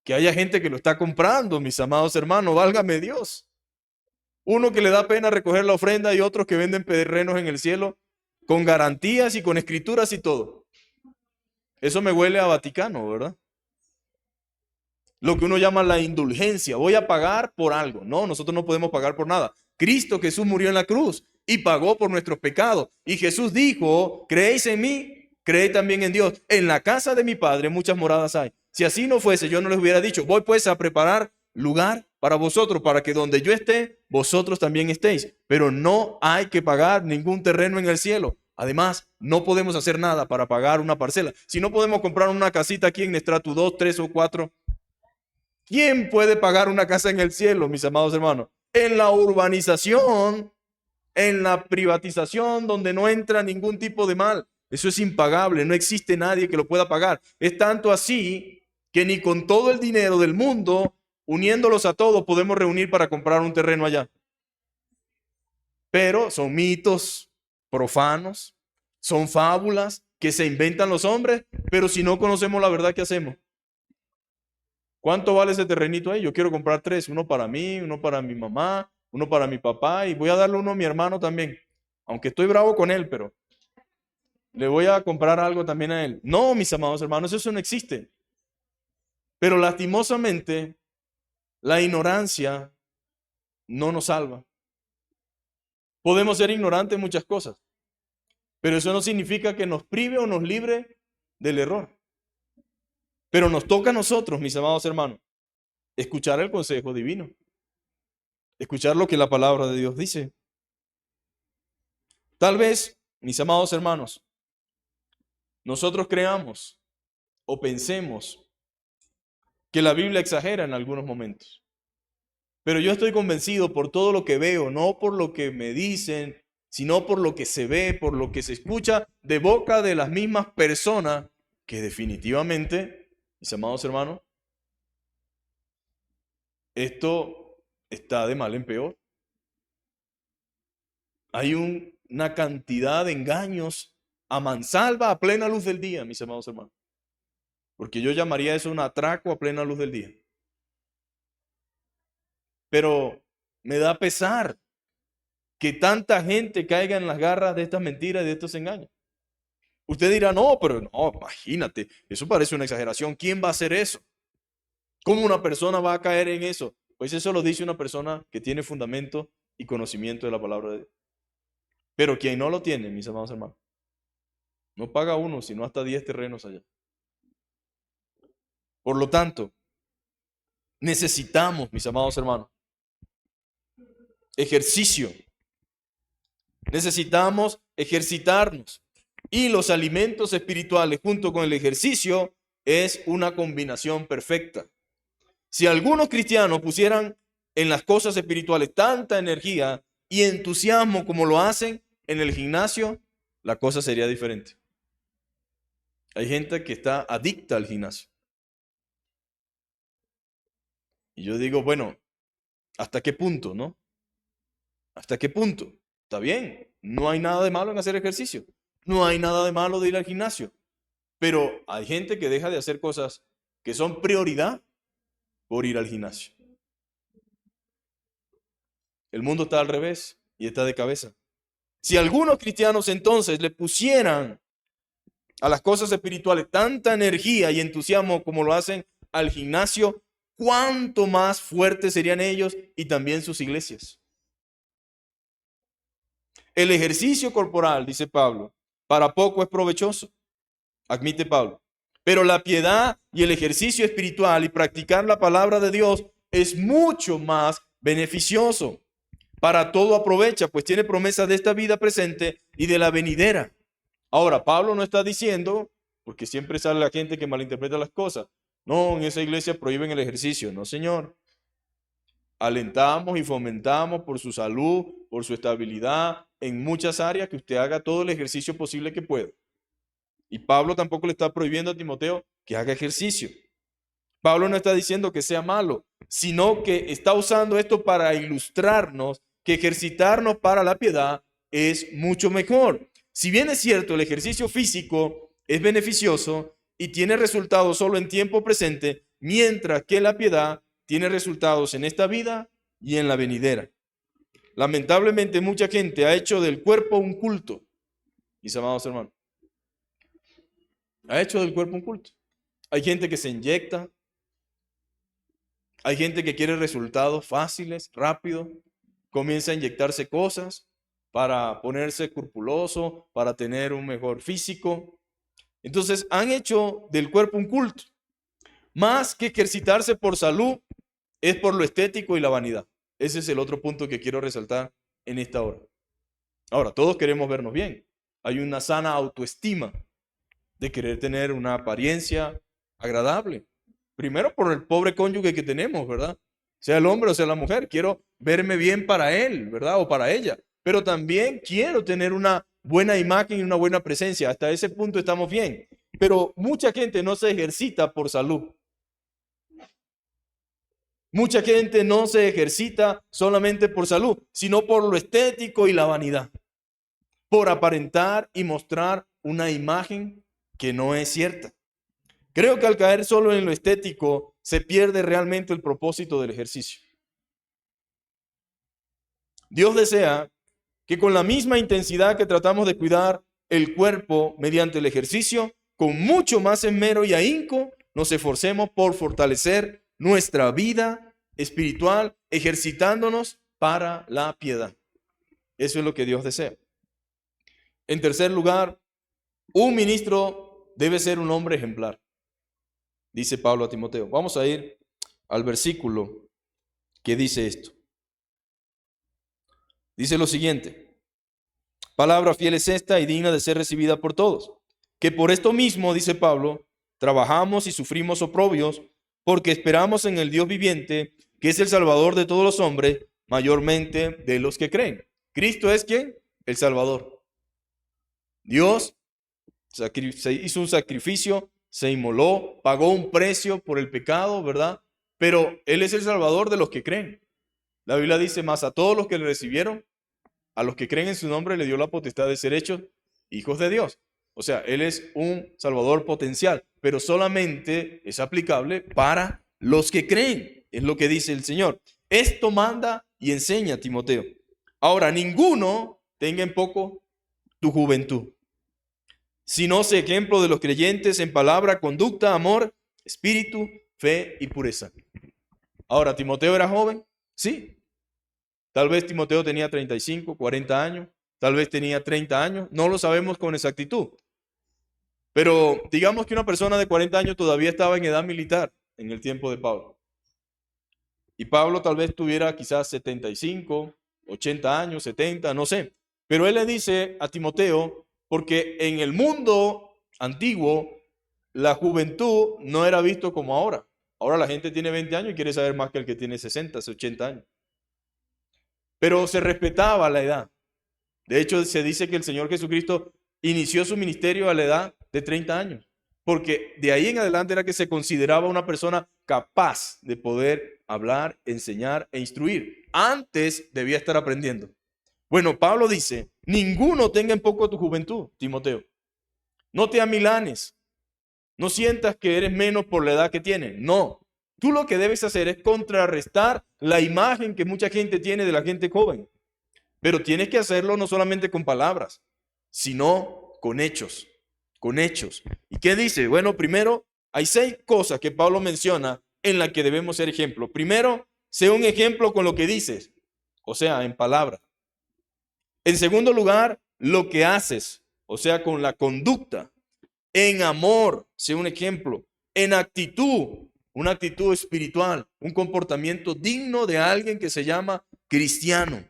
que haya gente que lo está comprando, mis amados hermanos, válgame Dios. Uno que le da pena recoger la ofrenda y otros que venden terrenos en el cielo con garantías y con escrituras y todo. Eso me huele a Vaticano, ¿verdad? Lo que uno llama la indulgencia. Voy a pagar por algo. No, nosotros no podemos pagar por nada. Cristo Jesús murió en la cruz y pagó por nuestros pecados. Y Jesús dijo, creéis en mí, creed también en Dios. En la casa de mi Padre muchas moradas hay. Si así no fuese, yo no les hubiera dicho, voy pues a preparar lugar para vosotros, para que donde yo esté, vosotros también estéis. Pero no hay que pagar ningún terreno en el cielo. Además, no podemos hacer nada para pagar una parcela. Si no podemos comprar una casita aquí en estrato 2, 3 o 4, ¿quién puede pagar una casa en el cielo, mis amados hermanos? En la urbanización, en la privatización, donde no entra ningún tipo de mal. Eso es impagable, no existe nadie que lo pueda pagar. Es tanto así que ni con todo el dinero del mundo, uniéndolos a todos, podemos reunir para comprar un terreno allá. Pero son mitos profanos, son fábulas que se inventan los hombres, pero si no conocemos la verdad, ¿qué hacemos? ¿Cuánto vale ese terrenito ahí? Yo quiero comprar 3, uno para mí, uno para mi mamá, uno para mi papá y voy a darle uno a mi hermano también. Aunque estoy bravo con él, pero le voy a comprar algo también a él. No, mis amados hermanos, eso no existe. Pero lastimosamente, la ignorancia no nos salva. Podemos ser ignorantes en muchas cosas, pero eso no significa que nos prive o nos libre del error. Pero nos toca a nosotros, mis amados hermanos, escuchar el consejo divino. Escuchar lo que la palabra de Dios dice. Tal vez, mis amados hermanos, nosotros creamos o pensemos que la Biblia exagera en algunos momentos. Pero yo estoy convencido por todo lo que veo, no por lo que me dicen, sino por lo que se ve, por lo que se escucha de boca de las mismas personas que definitivamente, mis amados hermanos, esto está de mal en peor. Hay una cantidad de engaños a mansalva a plena luz del día, mis amados hermanos. Porque yo llamaría eso un atraco a plena luz del día. Pero me da pesar que tanta gente caiga en las garras de estas mentiras y de estos engaños. Usted dirá, no, pero no, imagínate, eso parece una exageración. ¿Quién va a hacer eso? ¿Cómo una persona va a caer en eso? Pues eso lo dice una persona que tiene fundamento y conocimiento de la palabra de Dios. Pero quien no lo tiene, mis amados hermanos, no paga uno, sino hasta 10 terrenos allá. Por lo tanto, necesitamos, mis amados hermanos, ejercicio. Necesitamos ejercitarnos. Y los alimentos espirituales junto con el ejercicio es una combinación perfecta. Si algunos cristianos pusieran en las cosas espirituales tanta energía y entusiasmo como lo hacen en el gimnasio, la cosa sería diferente. Hay gente que está adicta al gimnasio. Y yo digo, bueno, ¿hasta qué punto, no? ¿Hasta qué punto? Está bien, no hay nada de malo en hacer ejercicio. No hay nada de malo de ir al gimnasio. Pero hay gente que deja de hacer cosas que son prioridad por ir al gimnasio. El mundo está al revés y está de cabeza. Si algunos cristianos entonces le pusieran a las cosas espirituales tanta energía y entusiasmo como lo hacen al gimnasio, ¿cuánto más fuertes serían ellos y también sus iglesias? El ejercicio corporal, dice Pablo, para poco es provechoso, admite Pablo. Pero la piedad y el ejercicio espiritual y practicar la palabra de Dios es mucho más beneficioso. Para todo aprovecha, pues tiene promesa de esta vida presente y de la venidera. Ahora, Pablo no está diciendo, porque siempre sale la gente que malinterpreta las cosas, no, en esa iglesia prohíben el ejercicio. No, señor. Alentamos y fomentamos por su salud, por su estabilidad, en muchas áreas que usted haga todo el ejercicio posible que pueda. Y Pablo tampoco le está prohibiendo a Timoteo que haga ejercicio. Pablo no está diciendo que sea malo, sino que está usando esto para ilustrarnos que ejercitarnos para la piedad es mucho mejor. Si bien es cierto, el ejercicio físico es beneficioso y tiene resultados solo en tiempo presente, mientras que la piedad tiene resultados en esta vida y en la venidera. Lamentablemente, mucha gente ha hecho del cuerpo un culto, mis amados hermanos. Ha hecho del cuerpo un culto. Hay gente que se inyecta. Hay gente que quiere resultados fáciles, rápidos. Comienza a inyectarse cosas para ponerse escrupuloso, para tener un mejor físico. Entonces han hecho del cuerpo un culto. Más que ejercitarse por salud, es por lo estético y la vanidad. Ese es el otro punto que quiero resaltar en esta hora. Ahora, todos queremos vernos bien. Hay una sana autoestima de querer tener una apariencia agradable. Primero por el pobre cónyuge que tenemos, ¿verdad? Sea el hombre o sea la mujer. Quiero verme bien para él, ¿verdad? O para ella. Pero también quiero tener una buena imagen y una buena presencia. Hasta ese punto estamos bien. Pero mucha gente no se ejercita por salud. Mucha gente no se ejercita solamente por salud, sino por lo estético y la vanidad. Por aparentar y mostrar una imagen que no es cierta. Creo que al caer solo en lo estético se pierde realmente el propósito del ejercicio. Dios desea que con la misma intensidad que tratamos de cuidar el cuerpo mediante el ejercicio, con mucho más esmero y ahínco nos esforcemos por fortalecer nuestra vida espiritual, ejercitándonos para la piedad. Eso es lo que Dios desea. En tercer lugar, un ministro debe ser un hombre ejemplar, dice Pablo a Timoteo. Vamos a ir al versículo que dice esto. Dice lo siguiente: palabra fiel es esta y digna de ser recibida por todos, que por esto mismo, dice Pablo, trabajamos y sufrimos oprobios, porque esperamos en el Dios viviente, que es el Salvador de todos los hombres, mayormente de los que creen. ¿Cristo es quién? El Salvador. Dios se hizo un sacrificio, se inmoló, pagó un precio por el pecado, ¿verdad? Pero Él es el Salvador de los que creen. La Biblia dice, más a todos los que le recibieron, a los que creen en su nombre, le dio la potestad de ser hechos hijos de Dios. O sea, Él es un Salvador potencial, pero solamente es aplicable para los que creen. Es lo que dice el Señor. Esto manda y enseña a Timoteo. Ahora, ninguno tenga en poco tu juventud, sino sé ejemplo de los creyentes en palabra, conducta, amor, espíritu, fe y pureza. Ahora, ¿Timoteo era joven? Sí. Tal vez Timoteo tenía 35, 40 años. tal vez tenía 30 años, no lo sabemos con exactitud. Pero digamos que una persona de 40 años todavía estaba en edad militar en el tiempo de Pablo. Y Pablo tal vez tuviera quizás 75, 80 años, 70, no sé. Pero él le dice a Timoteo, porque en el mundo antiguo la juventud no era visto como ahora. Ahora la gente tiene 20 años y quiere saber más que el que tiene 60, 80 años. Pero se respetaba la edad. De hecho, se dice que el Señor Jesucristo inició su ministerio a la edad de 30 años, porque de ahí en adelante era que se consideraba una persona capaz de poder hablar, enseñar e instruir. Antes debía estar aprendiendo. Bueno, Pablo dice, ninguno tenga en poco tu juventud, Timoteo. No te amilanes, no sientas que eres menos por la edad que tienes. No, tú lo que debes hacer es contrarrestar la imagen que mucha gente tiene de la gente joven. Pero tienes que hacerlo no solamente con palabras, sino con hechos, con hechos. ¿Y qué dice? Bueno, primero, hay 6 cosas que Pablo menciona en las que debemos ser ejemplo. Primero, sé un ejemplo con lo que dices, o sea, en palabras. En segundo lugar, lo que haces, o sea, con la conducta. En amor, sé un ejemplo. En actitud, una actitud espiritual, un comportamiento digno de alguien que se llama cristiano.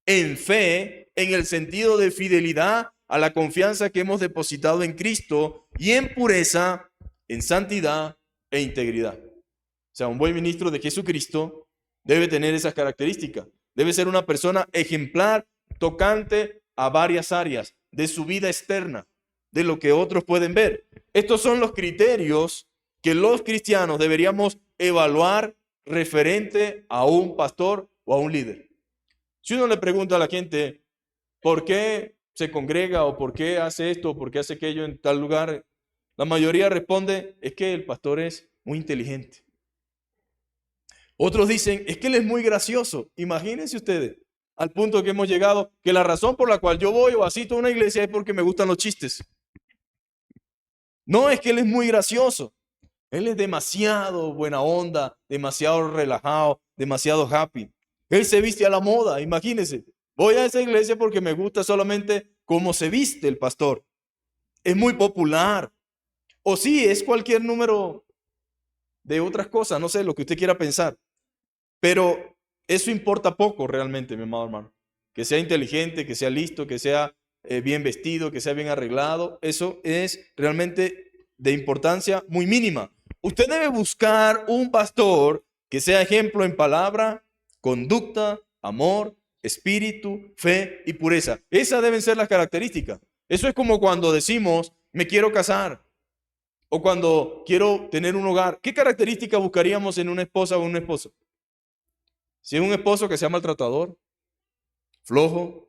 En fe, en el sentido de fidelidad a la confianza que hemos depositado en Cristo, y en pureza, en santidad e integridad. O sea, un buen ministro de Jesucristo debe tener esas características. Debe ser una persona ejemplar, tocante a varias áreas de su vida externa, de lo que otros pueden ver. Estos son los criterios que los cristianos deberíamos evaluar referente a un pastor o a un líder. Si uno le pregunta a la gente, ¿por qué se congrega o por qué hace esto o por qué hace aquello en tal lugar? La mayoría responde, es que el pastor es muy inteligente. Otros dicen, es que él es muy gracioso. Imagínense ustedes, al punto que hemos llegado, que la razón por la cual yo voy o asisto a una iglesia es porque me gustan los chistes. No es que él es muy gracioso. Él es demasiado buena onda, demasiado relajado, demasiado happy. Él se viste a la moda, imagínense. Voy a esa iglesia porque me gusta solamente cómo se viste el pastor. Es muy popular. O sí, es cualquier número de otras cosas, no sé, lo que usted quiera pensar. Pero eso importa poco realmente, mi amado hermano. Que sea inteligente, que sea listo, que sea bien vestido, que sea bien arreglado. Eso es realmente de importancia muy mínima. Usted debe buscar un pastor que sea ejemplo en palabra, conducta, amor, espíritu, fe y pureza. Esas deben ser las características. Eso es como cuando decimos, me quiero casar o cuando quiero tener un hogar. ¿Qué características buscaríamos en una esposa o un esposo? Si es un esposo que sea maltratador, flojo,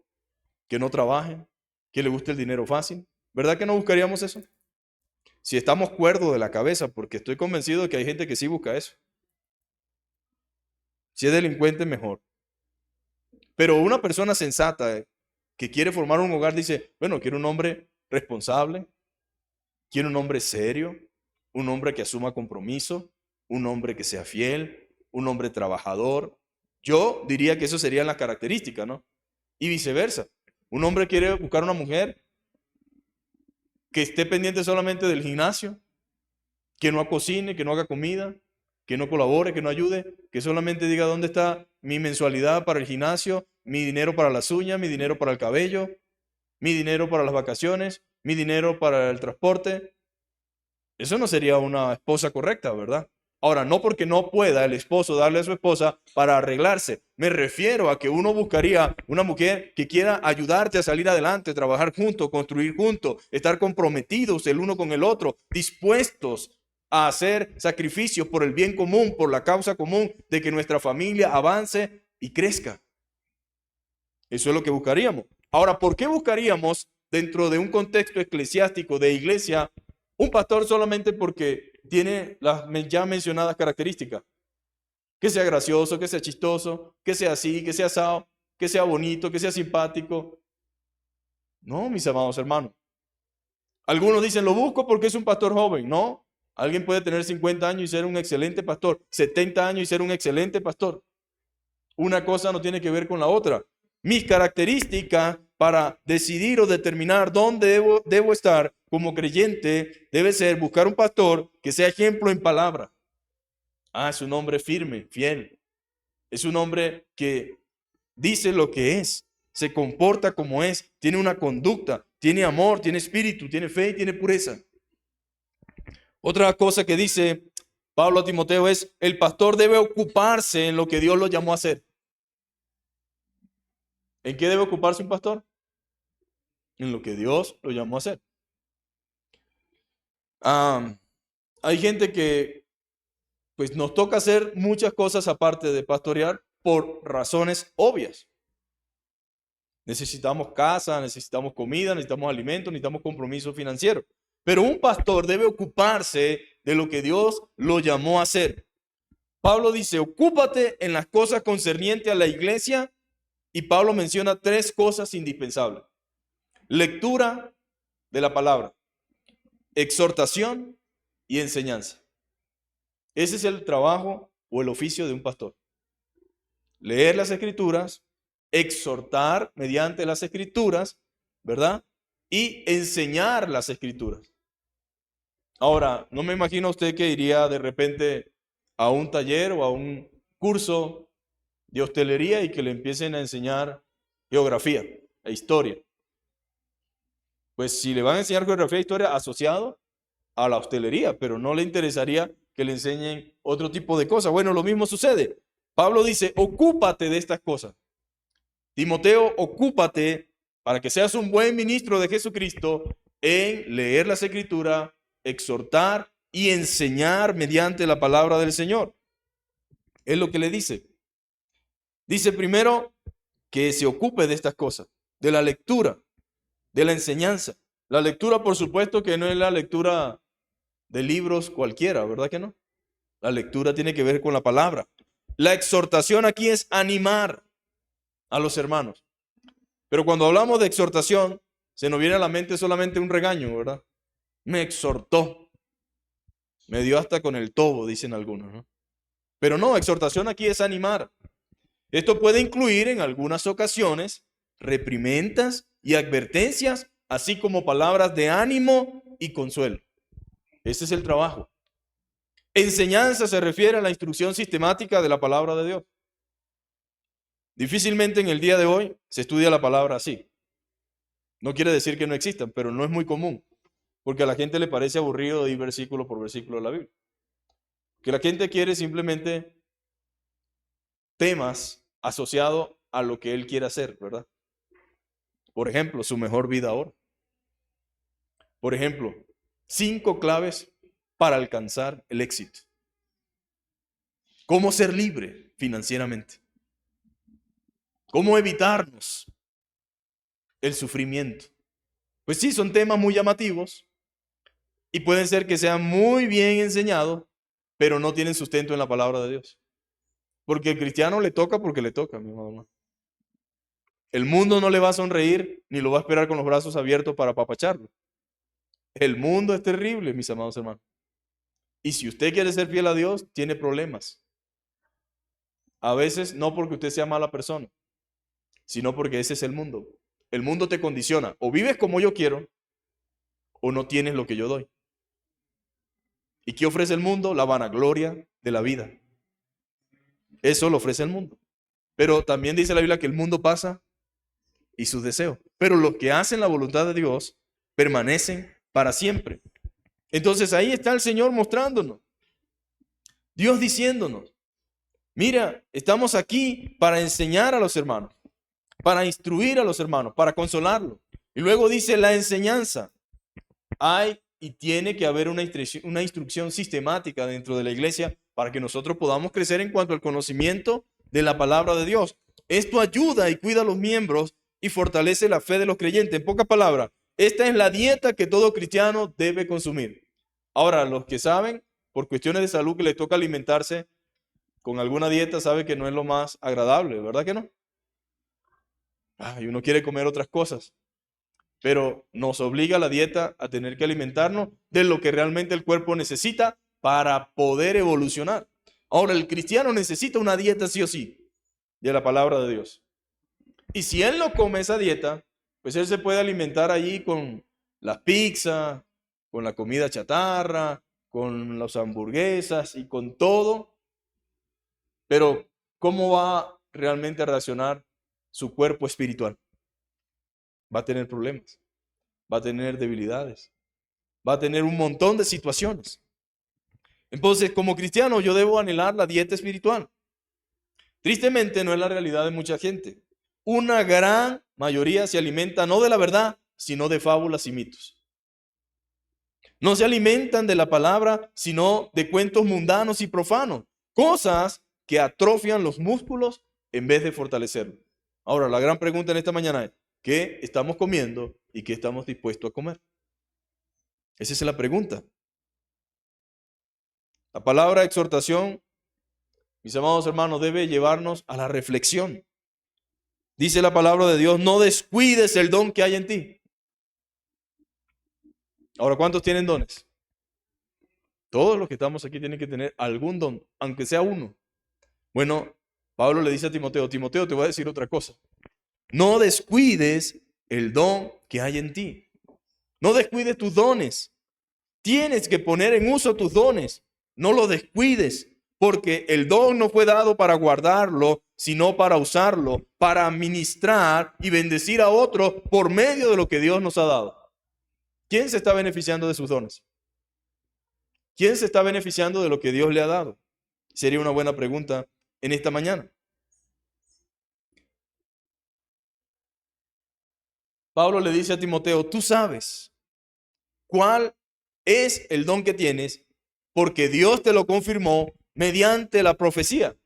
que no trabaje, que le guste el dinero fácil, ¿verdad que no buscaríamos eso? Si estamos cuerdos de la cabeza, porque estoy convencido de que hay gente que sí busca eso. Si es delincuente, mejor. Pero una persona sensata que quiere formar un hogar dice, bueno, quiero un hombre responsable, quiero un hombre serio, un hombre que asuma compromiso, un hombre que sea fiel, un hombre trabajador. Yo diría que eso serían las características, ¿no? Y viceversa. Un hombre quiere buscar una mujer que esté pendiente solamente del gimnasio, que no cocine, que no haga comida, que no colabore, que no ayude, que solamente diga dónde está mi mensualidad para el gimnasio, mi dinero para las uñas, mi dinero para el cabello, mi dinero para las vacaciones, mi dinero para el transporte. Eso no sería una esposa correcta, ¿verdad? Ahora, no porque no pueda el esposo darle a su esposa para arreglarse. Me refiero a que uno buscaría una mujer que quiera ayudarte a salir adelante, trabajar juntos, construir juntos, estar comprometidos el uno con el otro, dispuestos a hacer sacrificios por el bien común, por la causa común de que nuestra familia avance y crezca. Eso es lo que buscaríamos. Ahora, ¿por qué buscaríamos dentro de un contexto eclesiástico de iglesia un pastor solamente porque tiene las ya mencionadas características? Que sea gracioso, que sea chistoso, que sea así, que sea asado, que sea bonito, que sea simpático. No, mis amados hermanos. Algunos dicen, lo busco porque es un pastor joven. No, alguien puede tener 50 años y ser un excelente pastor, 70 años y ser un excelente pastor. Una cosa no tiene que ver con la otra. Mis características para decidir o determinar dónde debo estar como creyente debe ser buscar un pastor que sea ejemplo en palabra. Es un hombre firme, fiel. Es un hombre que dice lo que es, se comporta como es, tiene una conducta, tiene amor, tiene espíritu, tiene fe y tiene pureza. Otra cosa que dice Pablo a Timoteo es, el pastor debe ocuparse en lo que Dios lo llamó a hacer. ¿En qué debe ocuparse un pastor? En lo que Dios lo llamó a hacer. Hay gente que pues nos toca hacer muchas cosas aparte de pastorear por razones obvias. Necesitamos casa, necesitamos comida, necesitamos alimentos, necesitamos compromiso financiero. Pero un pastor debe ocuparse de lo que Dios lo llamó a hacer. Pablo dice, ocúpate en las cosas concernientes a la iglesia, y Pablo menciona 3 cosas indispensables. Lectura de la palabra, exhortación y enseñanza. Ese es el trabajo o el oficio de un pastor. Leer las escrituras, exhortar mediante las escrituras, ¿verdad? Y enseñar las escrituras. Ahora, no me imagino a usted que iría de repente a un taller o a un curso de hostelería y que le empiecen a enseñar geografía e historia. Pues si le van a enseñar geografía e historia asociado a la hostelería, pero no le interesaría que le enseñen otro tipo de cosas. Bueno, lo mismo sucede. Pablo dice, ocúpate de estas cosas. Timoteo, ocúpate para que seas un buen ministro de Jesucristo en leer las escrituras, exhortar y enseñar mediante la palabra del Señor. Es lo que le dice. Dice primero que se ocupe de estas cosas, de la lectura, de la enseñanza. La lectura, por supuesto, que no es la lectura de libros cualquiera, ¿verdad que no? La lectura tiene que ver con la palabra. La exhortación aquí es animar a los hermanos. Pero cuando hablamos de exhortación, se nos viene a la mente solamente un regaño, ¿verdad? Me exhortó. Me dio hasta con el tobo, dicen algunos, ¿no? Pero no, exhortación aquí es animar. Esto puede incluir en algunas ocasiones reprimendas y advertencias, así como palabras de ánimo y consuelo. Ese es el trabajo. Enseñanza se refiere a la instrucción sistemática de la palabra de Dios. Difícilmente en el día de hoy se estudia la palabra así. No quiere decir que no existan, pero no es muy común, porque a la gente le parece aburrido ir versículo por versículo de la Biblia. Que la gente quiere simplemente temas asociados a lo que él quiere hacer, ¿verdad? Por ejemplo, su mejor vida ahora. Por ejemplo, 5 claves para alcanzar el éxito. ¿Cómo ser libre financieramente? ¿Cómo evitarnos el sufrimiento? Pues sí, son temas muy llamativos y pueden ser que sean muy bien enseñados, pero no tienen sustento en la palabra de Dios. Porque el cristiano le toca porque le toca, mi mamá. El mundo no le va a sonreír ni lo va a esperar con los brazos abiertos para apapacharlo. El mundo es terrible, mis amados hermanos. Y si usted quiere ser fiel a Dios, tiene problemas. A veces no porque usted sea mala persona, sino porque ese es el mundo. El mundo te condiciona. O vives como yo quiero, o no tienes lo que yo doy. ¿Y qué ofrece el mundo? La vanagloria de la vida. Eso lo ofrece el mundo. Pero también dice la Biblia que el mundo pasa y sus deseos. Pero los que hacen la voluntad de Dios permanecen para siempre. Entonces ahí está el Señor mostrándonos. Dios diciéndonos, mira, estamos aquí para enseñar a los hermanos, para instruir a los hermanos, para consolarlos. Y luego dice la enseñanza. Hay y tiene que haber una instrucción sistemática dentro de la iglesia para que nosotros podamos crecer en cuanto al conocimiento de la palabra de Dios. Esto ayuda y cuida a los miembros y fortalece la fe de los creyentes. En pocas palabras, esta es la dieta que todo cristiano debe consumir. Ahora, los que saben, por cuestiones de salud, que les toca alimentarse con alguna dieta, saben que no es lo más agradable, ¿verdad que no? Y uno quiere comer otras cosas. Pero nos obliga la dieta a tener que alimentarnos de lo que realmente el cuerpo necesita para poder evolucionar. Ahora, el cristiano necesita una dieta sí o sí de la palabra de Dios. Y si él no come esa dieta, pues él se puede alimentar allí con las pizzas, con la comida chatarra, con las hamburguesas y con todo. Pero ¿cómo va realmente a reaccionar su cuerpo espiritual? Va a tener problemas, va a tener debilidades, va a tener un montón de situaciones. Entonces, como cristiano, yo debo anhelar la dieta espiritual. Tristemente, no es la realidad de mucha gente. Una gran mayoría se alimenta no de la verdad, sino de fábulas y mitos. No se alimentan de la palabra, sino de cuentos mundanos y profanos. Cosas que atrofian los músculos en vez de fortalecerlos. Ahora, la gran pregunta en esta mañana es, ¿qué estamos comiendo y qué estamos dispuestos a comer? Esa es la pregunta. La palabra exhortación, mis amados hermanos, debe llevarnos a la reflexión. Dice la palabra de Dios, no descuides el don que hay en ti. Ahora, ¿cuántos tienen dones? Todos los que estamos aquí tienen que tener algún don, aunque sea uno. Bueno, Pablo le dice a Timoteo, Timoteo, te voy a decir otra cosa. No descuides el don que hay en ti. No descuides tus dones. Tienes que poner en uso tus dones. No los descuides, porque el don no fue dado para guardarlo, sino para usarlo, para administrar y bendecir a otros por medio de lo que Dios nos ha dado. ¿Quién se está beneficiando de sus dones? ¿Quién se está beneficiando de lo que Dios le ha dado? Sería una buena pregunta en esta mañana. Pablo le dice a Timoteo, tú sabes cuál es el don que tienes, porque Dios te lo confirmó mediante la profecía.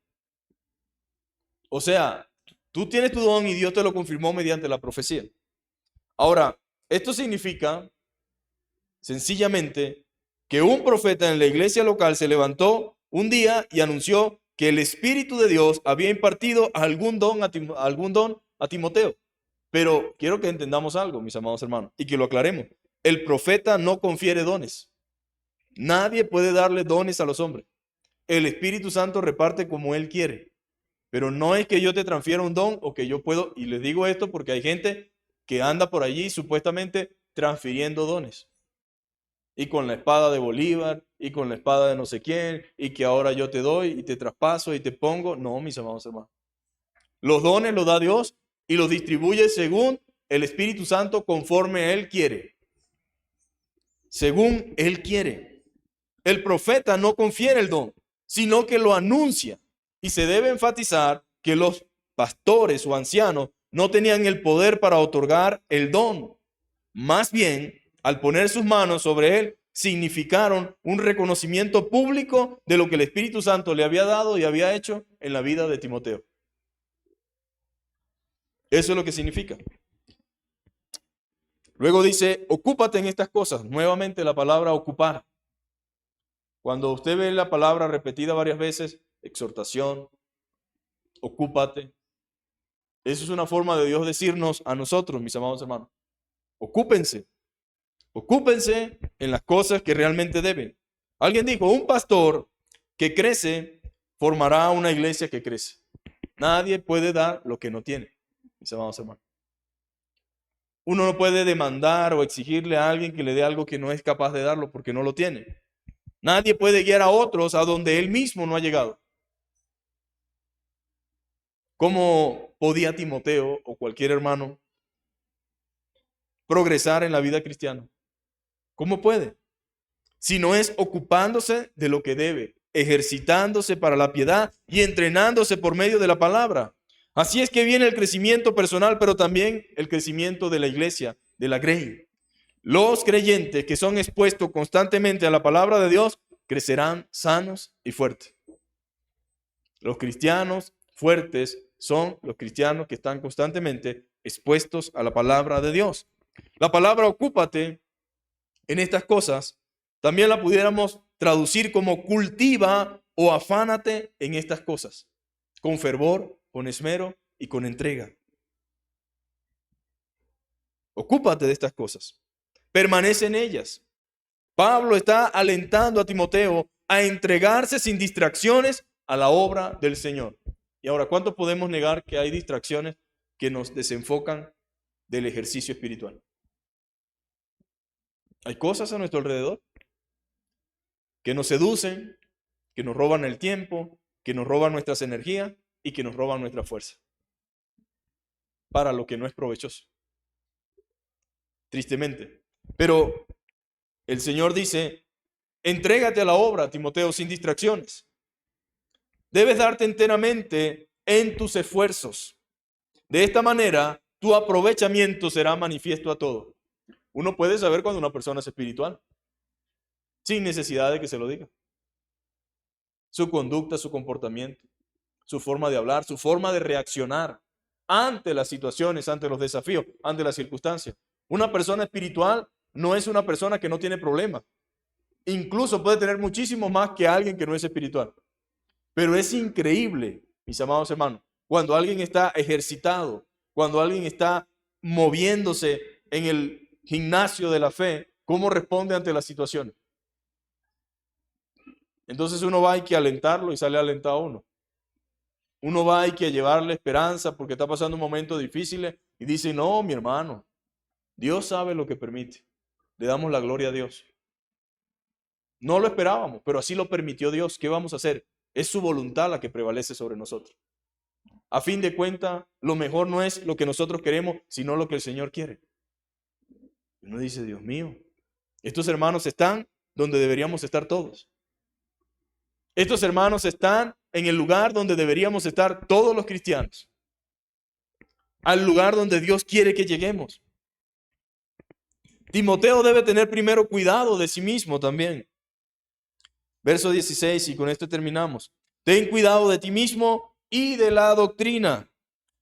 O sea, tú tienes tu don y Dios te lo confirmó mediante la profecía. Ahora, esto significa sencillamente que un profeta en la iglesia local se levantó un día y anunció que el Espíritu de Dios había impartido algún don a Timoteo. Pero quiero que entendamos algo, mis amados hermanos, y que lo aclaremos. El profeta no confiere dones. Nadie puede darle dones a los hombres. El Espíritu Santo reparte como Él quiere. Pero no es que yo te transfiera un don o que yo puedo, y les digo esto porque hay gente que anda por allí supuestamente transfiriendo dones. Y con la espada de Bolívar, y con la espada de no sé quién, y que ahora yo te doy, y te traspaso, y te pongo. No, mis amados hermanos. Los dones los da Dios y los distribuye según el Espíritu Santo conforme Él quiere. Según Él quiere. El profeta no confiere el don, sino que lo anuncia. Y se debe enfatizar que los pastores o ancianos no tenían el poder para otorgar el don. Más bien, al poner sus manos sobre él, significaron un reconocimiento público de lo que el Espíritu Santo le había dado y había hecho en la vida de Timoteo. Eso es lo que significa. Luego dice, ocúpate en estas cosas. Nuevamente la palabra ocupar. Cuando usted ve la palabra repetida varias veces, exhortación, ocúpate. Eso es una forma de Dios decirnos a nosotros, mis amados hermanos. Ocúpense. Ocúpense en las cosas que realmente deben. Alguien dijo, un pastor que crece formará una iglesia que crece. Nadie puede dar lo que no tiene, mis amados hermanos. Uno no puede demandar o exigirle a alguien que le dé algo que no es capaz de darlo porque no lo tiene. Nadie puede guiar a otros a donde él mismo no ha llegado. ¿Cómo podía Timoteo o cualquier hermano progresar en la vida cristiana? ¿Cómo puede? Si no es ocupándose de lo que debe, ejercitándose para la piedad y entrenándose por medio de la palabra. Así es que viene el crecimiento personal, pero también el crecimiento de la iglesia, de la grey. Los creyentes que son expuestos constantemente a la palabra de Dios crecerán sanos y fuertes. Los cristianos fuertes son los cristianos que están constantemente expuestos a la palabra de Dios. La palabra ocúpate en estas cosas también la pudiéramos traducir como cultiva o afánate en estas cosas, con fervor, con esmero y con entrega. Ocúpate de estas cosas. Permanece en ellas. Pablo está alentando a Timoteo a entregarse sin distracciones a la obra del Señor. Y ahora, ¿cuánto podemos negar que hay distracciones que nos desenfocan del ejercicio espiritual. Hay cosas a nuestro alrededor que nos seducen, que nos roban el tiempo, que nos roban nuestras energías y que nos roban nuestra fuerza para lo que no es provechoso. Tristemente. Pero el Señor dice, entrégate a la obra, Timoteo, sin distracciones. Debes darte enteramente en tus esfuerzos. De esta manera, tu aprovechamiento será manifiesto a todos. Uno puede saber cuando una persona es espiritual, sin necesidad de que se lo diga. Su conducta, su comportamiento, su forma de hablar, su forma de reaccionar ante las situaciones, ante los desafíos, ante las circunstancias. Una persona espiritual no es una persona que no tiene problemas. Incluso puede tener muchísimo más que alguien que no es espiritual. Pero es increíble, mis amados hermanos, cuando alguien está ejercitado, cuando alguien está moviéndose en el gimnasio de la fe, cómo responde ante las situaciones. Entonces uno va, hay que alentarlo y sale alentado uno. Uno va, hay que llevarle esperanza porque está pasando un momento difícil y dice, no, mi hermano, Dios sabe lo que permite. Le damos la gloria a Dios. No lo esperábamos, pero así lo permitió Dios. ¿Qué vamos a hacer? Es su voluntad la que prevalece sobre nosotros. A fin de cuentas, lo mejor no es lo que nosotros queremos, sino lo que el Señor quiere. Uno dice, Dios mío, estos hermanos están donde deberíamos estar todos. Estos hermanos están en el lugar donde deberíamos estar todos los cristianos. Al lugar donde Dios quiere que lleguemos. Timoteo debe tener primero cuidado de sí mismo también. Verso 16, y con esto terminamos. Ten cuidado de ti mismo y de la doctrina.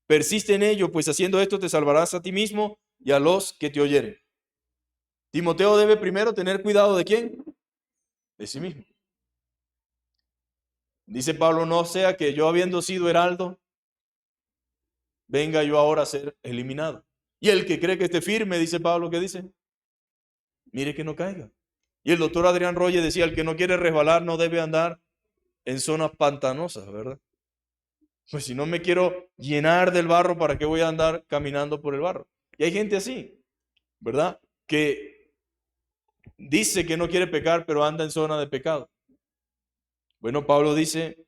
Persiste en ello, pues haciendo esto te salvarás a ti mismo y a los que te oyeren. Timoteo debe primero tener cuidado ¿de quién? De sí mismo. Dice Pablo, no sea que yo habiendo sido heraldo, venga yo ahora a ser eliminado. Y el que cree que esté firme, dice Pablo, ¿qué dice? Mire que no caiga. Y el doctor Adrián Rolle decía, el que no quiere resbalar no debe andar en zonas pantanosas, ¿verdad? Pues si no me quiero llenar del barro, ¿para qué voy a andar caminando por el barro? Y hay gente así, ¿verdad? Que dice que no quiere pecar, pero anda en zona de pecado. Bueno, Pablo dice,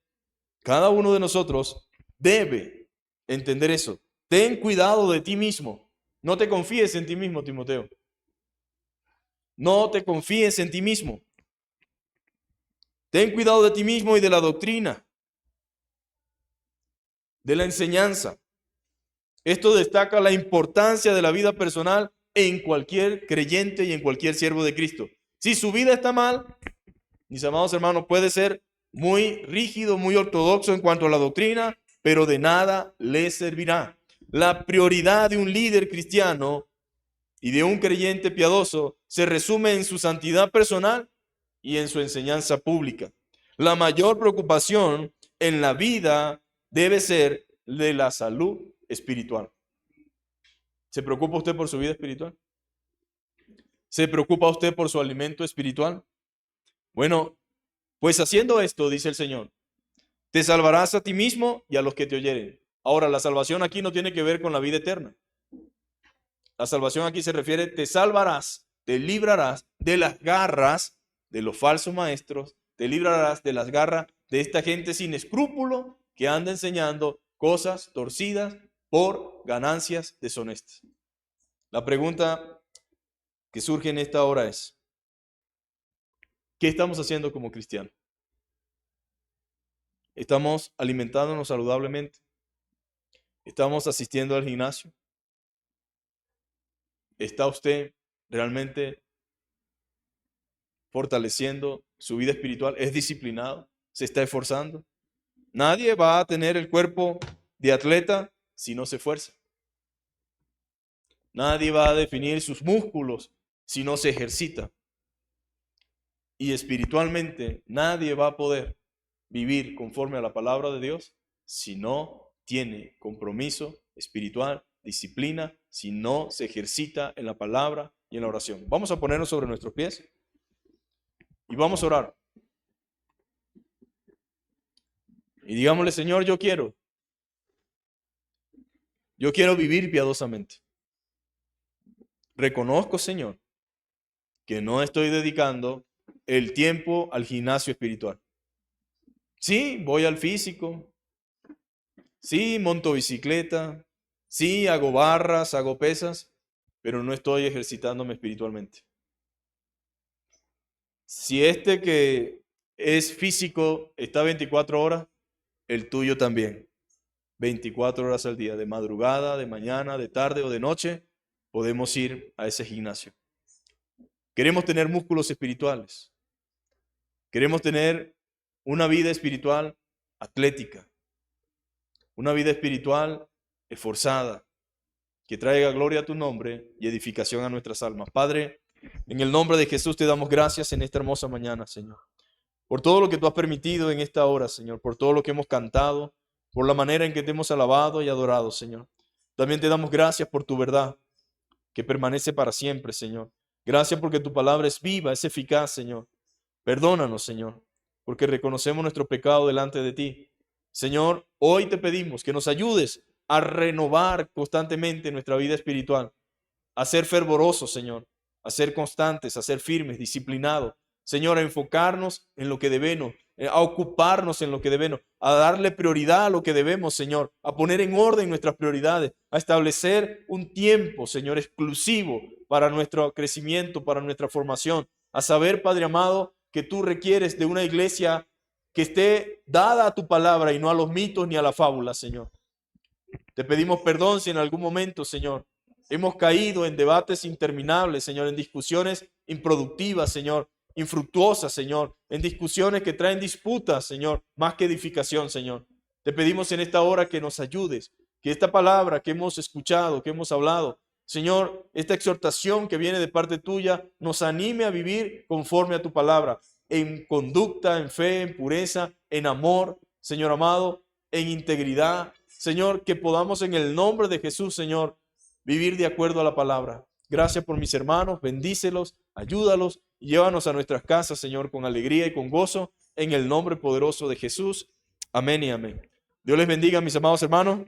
cada uno de nosotros debe entender eso. Ten cuidado de ti mismo. No te confíes en ti mismo, Timoteo. No te confíes en ti mismo. Ten cuidado de ti mismo y de la doctrina, de la enseñanza. Esto destaca la importancia de la vida personal en cualquier creyente y en cualquier siervo de Cristo. Si su vida está mal, mis amados hermanos, puede ser muy rígido, muy ortodoxo en cuanto a la doctrina, pero de nada le servirá. La prioridad de un líder cristiano y de un creyente piadoso se resume en su santidad personal y en su enseñanza pública. La mayor preocupación en la vida debe ser de la salud espiritual. ¿Se preocupa usted por su vida espiritual? ¿Se preocupa usted por su alimento espiritual? Bueno, pues haciendo esto, dice el Señor, te salvarás a ti mismo y a los que te oyeren. Ahora, la salvación aquí no tiene que ver con la vida eterna. La salvación aquí se refiere, te salvarás, te librarás de las garras de los falsos maestros, te librarás de las garras de esta gente sin escrúpulo que anda enseñando cosas torcidas por ganancias deshonestas. La pregunta que surge en esta hora es, ¿qué estamos haciendo como cristianos? ¿Estamos alimentándonos saludablemente? ¿Estamos asistiendo al gimnasio? ¿Está usted realmente fortaleciendo su vida espiritual? ¿Es disciplinado? ¿Se está esforzando? Nadie va a tener el cuerpo de atleta si no se esfuerza. Nadie va a definir sus músculos si no se ejercita. Y espiritualmente nadie va a poder vivir conforme a la palabra de Dios si no tiene compromiso espiritual, disciplina, si no se ejercita en la palabra y en la oración. Vamos a ponernos sobre nuestros pies y vamos a orar. Y digámosle, Señor, yo quiero vivir piadosamente. reconozco, Señor, que no estoy dedicando el tiempo al gimnasio espiritual. Sí, voy al físico, sí, monto bicicleta, sí, hago barras, hago pesas, pero no estoy ejercitándome espiritualmente. Si este que es físico está 24 horas, el tuyo también. 24 horas al día, de madrugada, de mañana, de tarde o de noche, podemos ir a ese gimnasio. Queremos tener músculos espirituales. Queremos tener una vida espiritual atlética, una vida espiritual esforzada, que traiga gloria a tu nombre y edificación a nuestras almas. Padre, en el nombre de Jesús te damos gracias en esta hermosa mañana, Señor, por todo lo que tú has permitido en esta hora, Señor, por todo lo que hemos cantado, por la manera en que te hemos alabado y adorado, Señor. También te damos gracias por tu verdad, que permanece para siempre, Señor. Gracias porque tu palabra es viva, es eficaz, Señor. Perdónanos, Señor, porque reconocemos nuestro pecado delante de ti. Señor, hoy te pedimos que nos ayudes a renovar constantemente nuestra vida espiritual, a ser fervorosos, Señor, a ser constantes, a ser firmes, disciplinados. Señor, a enfocarnos en lo que debemos, a ocuparnos en lo que debemos, a darle prioridad a lo que debemos, Señor, a poner en orden nuestras prioridades, a establecer un tiempo, Señor, exclusivo para nuestro crecimiento, para nuestra formación, a saber, Padre amado, que tú requieres de una iglesia que esté dada a tu palabra y no a los mitos ni a la fábula, Señor. Te pedimos perdón si en algún momento, Señor, hemos caído en debates interminables, Señor, en discusiones improductivas, Señor, infructuosas, Señor, en discusiones que traen disputas, Señor, más que edificación, Señor. Te pedimos en esta hora que nos ayudes, que esta palabra que hemos escuchado, que hemos hablado, Señor, esta exhortación que viene de parte tuya, nos anime a vivir conforme a tu palabra, en conducta, en fe, en pureza, en amor, Señor amado, en integridad. Señor, que podamos en el nombre de Jesús, Señor, vivir de acuerdo a la palabra. Gracias por mis hermanos, bendícelos, ayúdalos y llévanos a nuestras casas, Señor, con alegría y con gozo, en el nombre poderoso de Jesús. Amén y amén. Dios les bendiga, mis amados hermanos.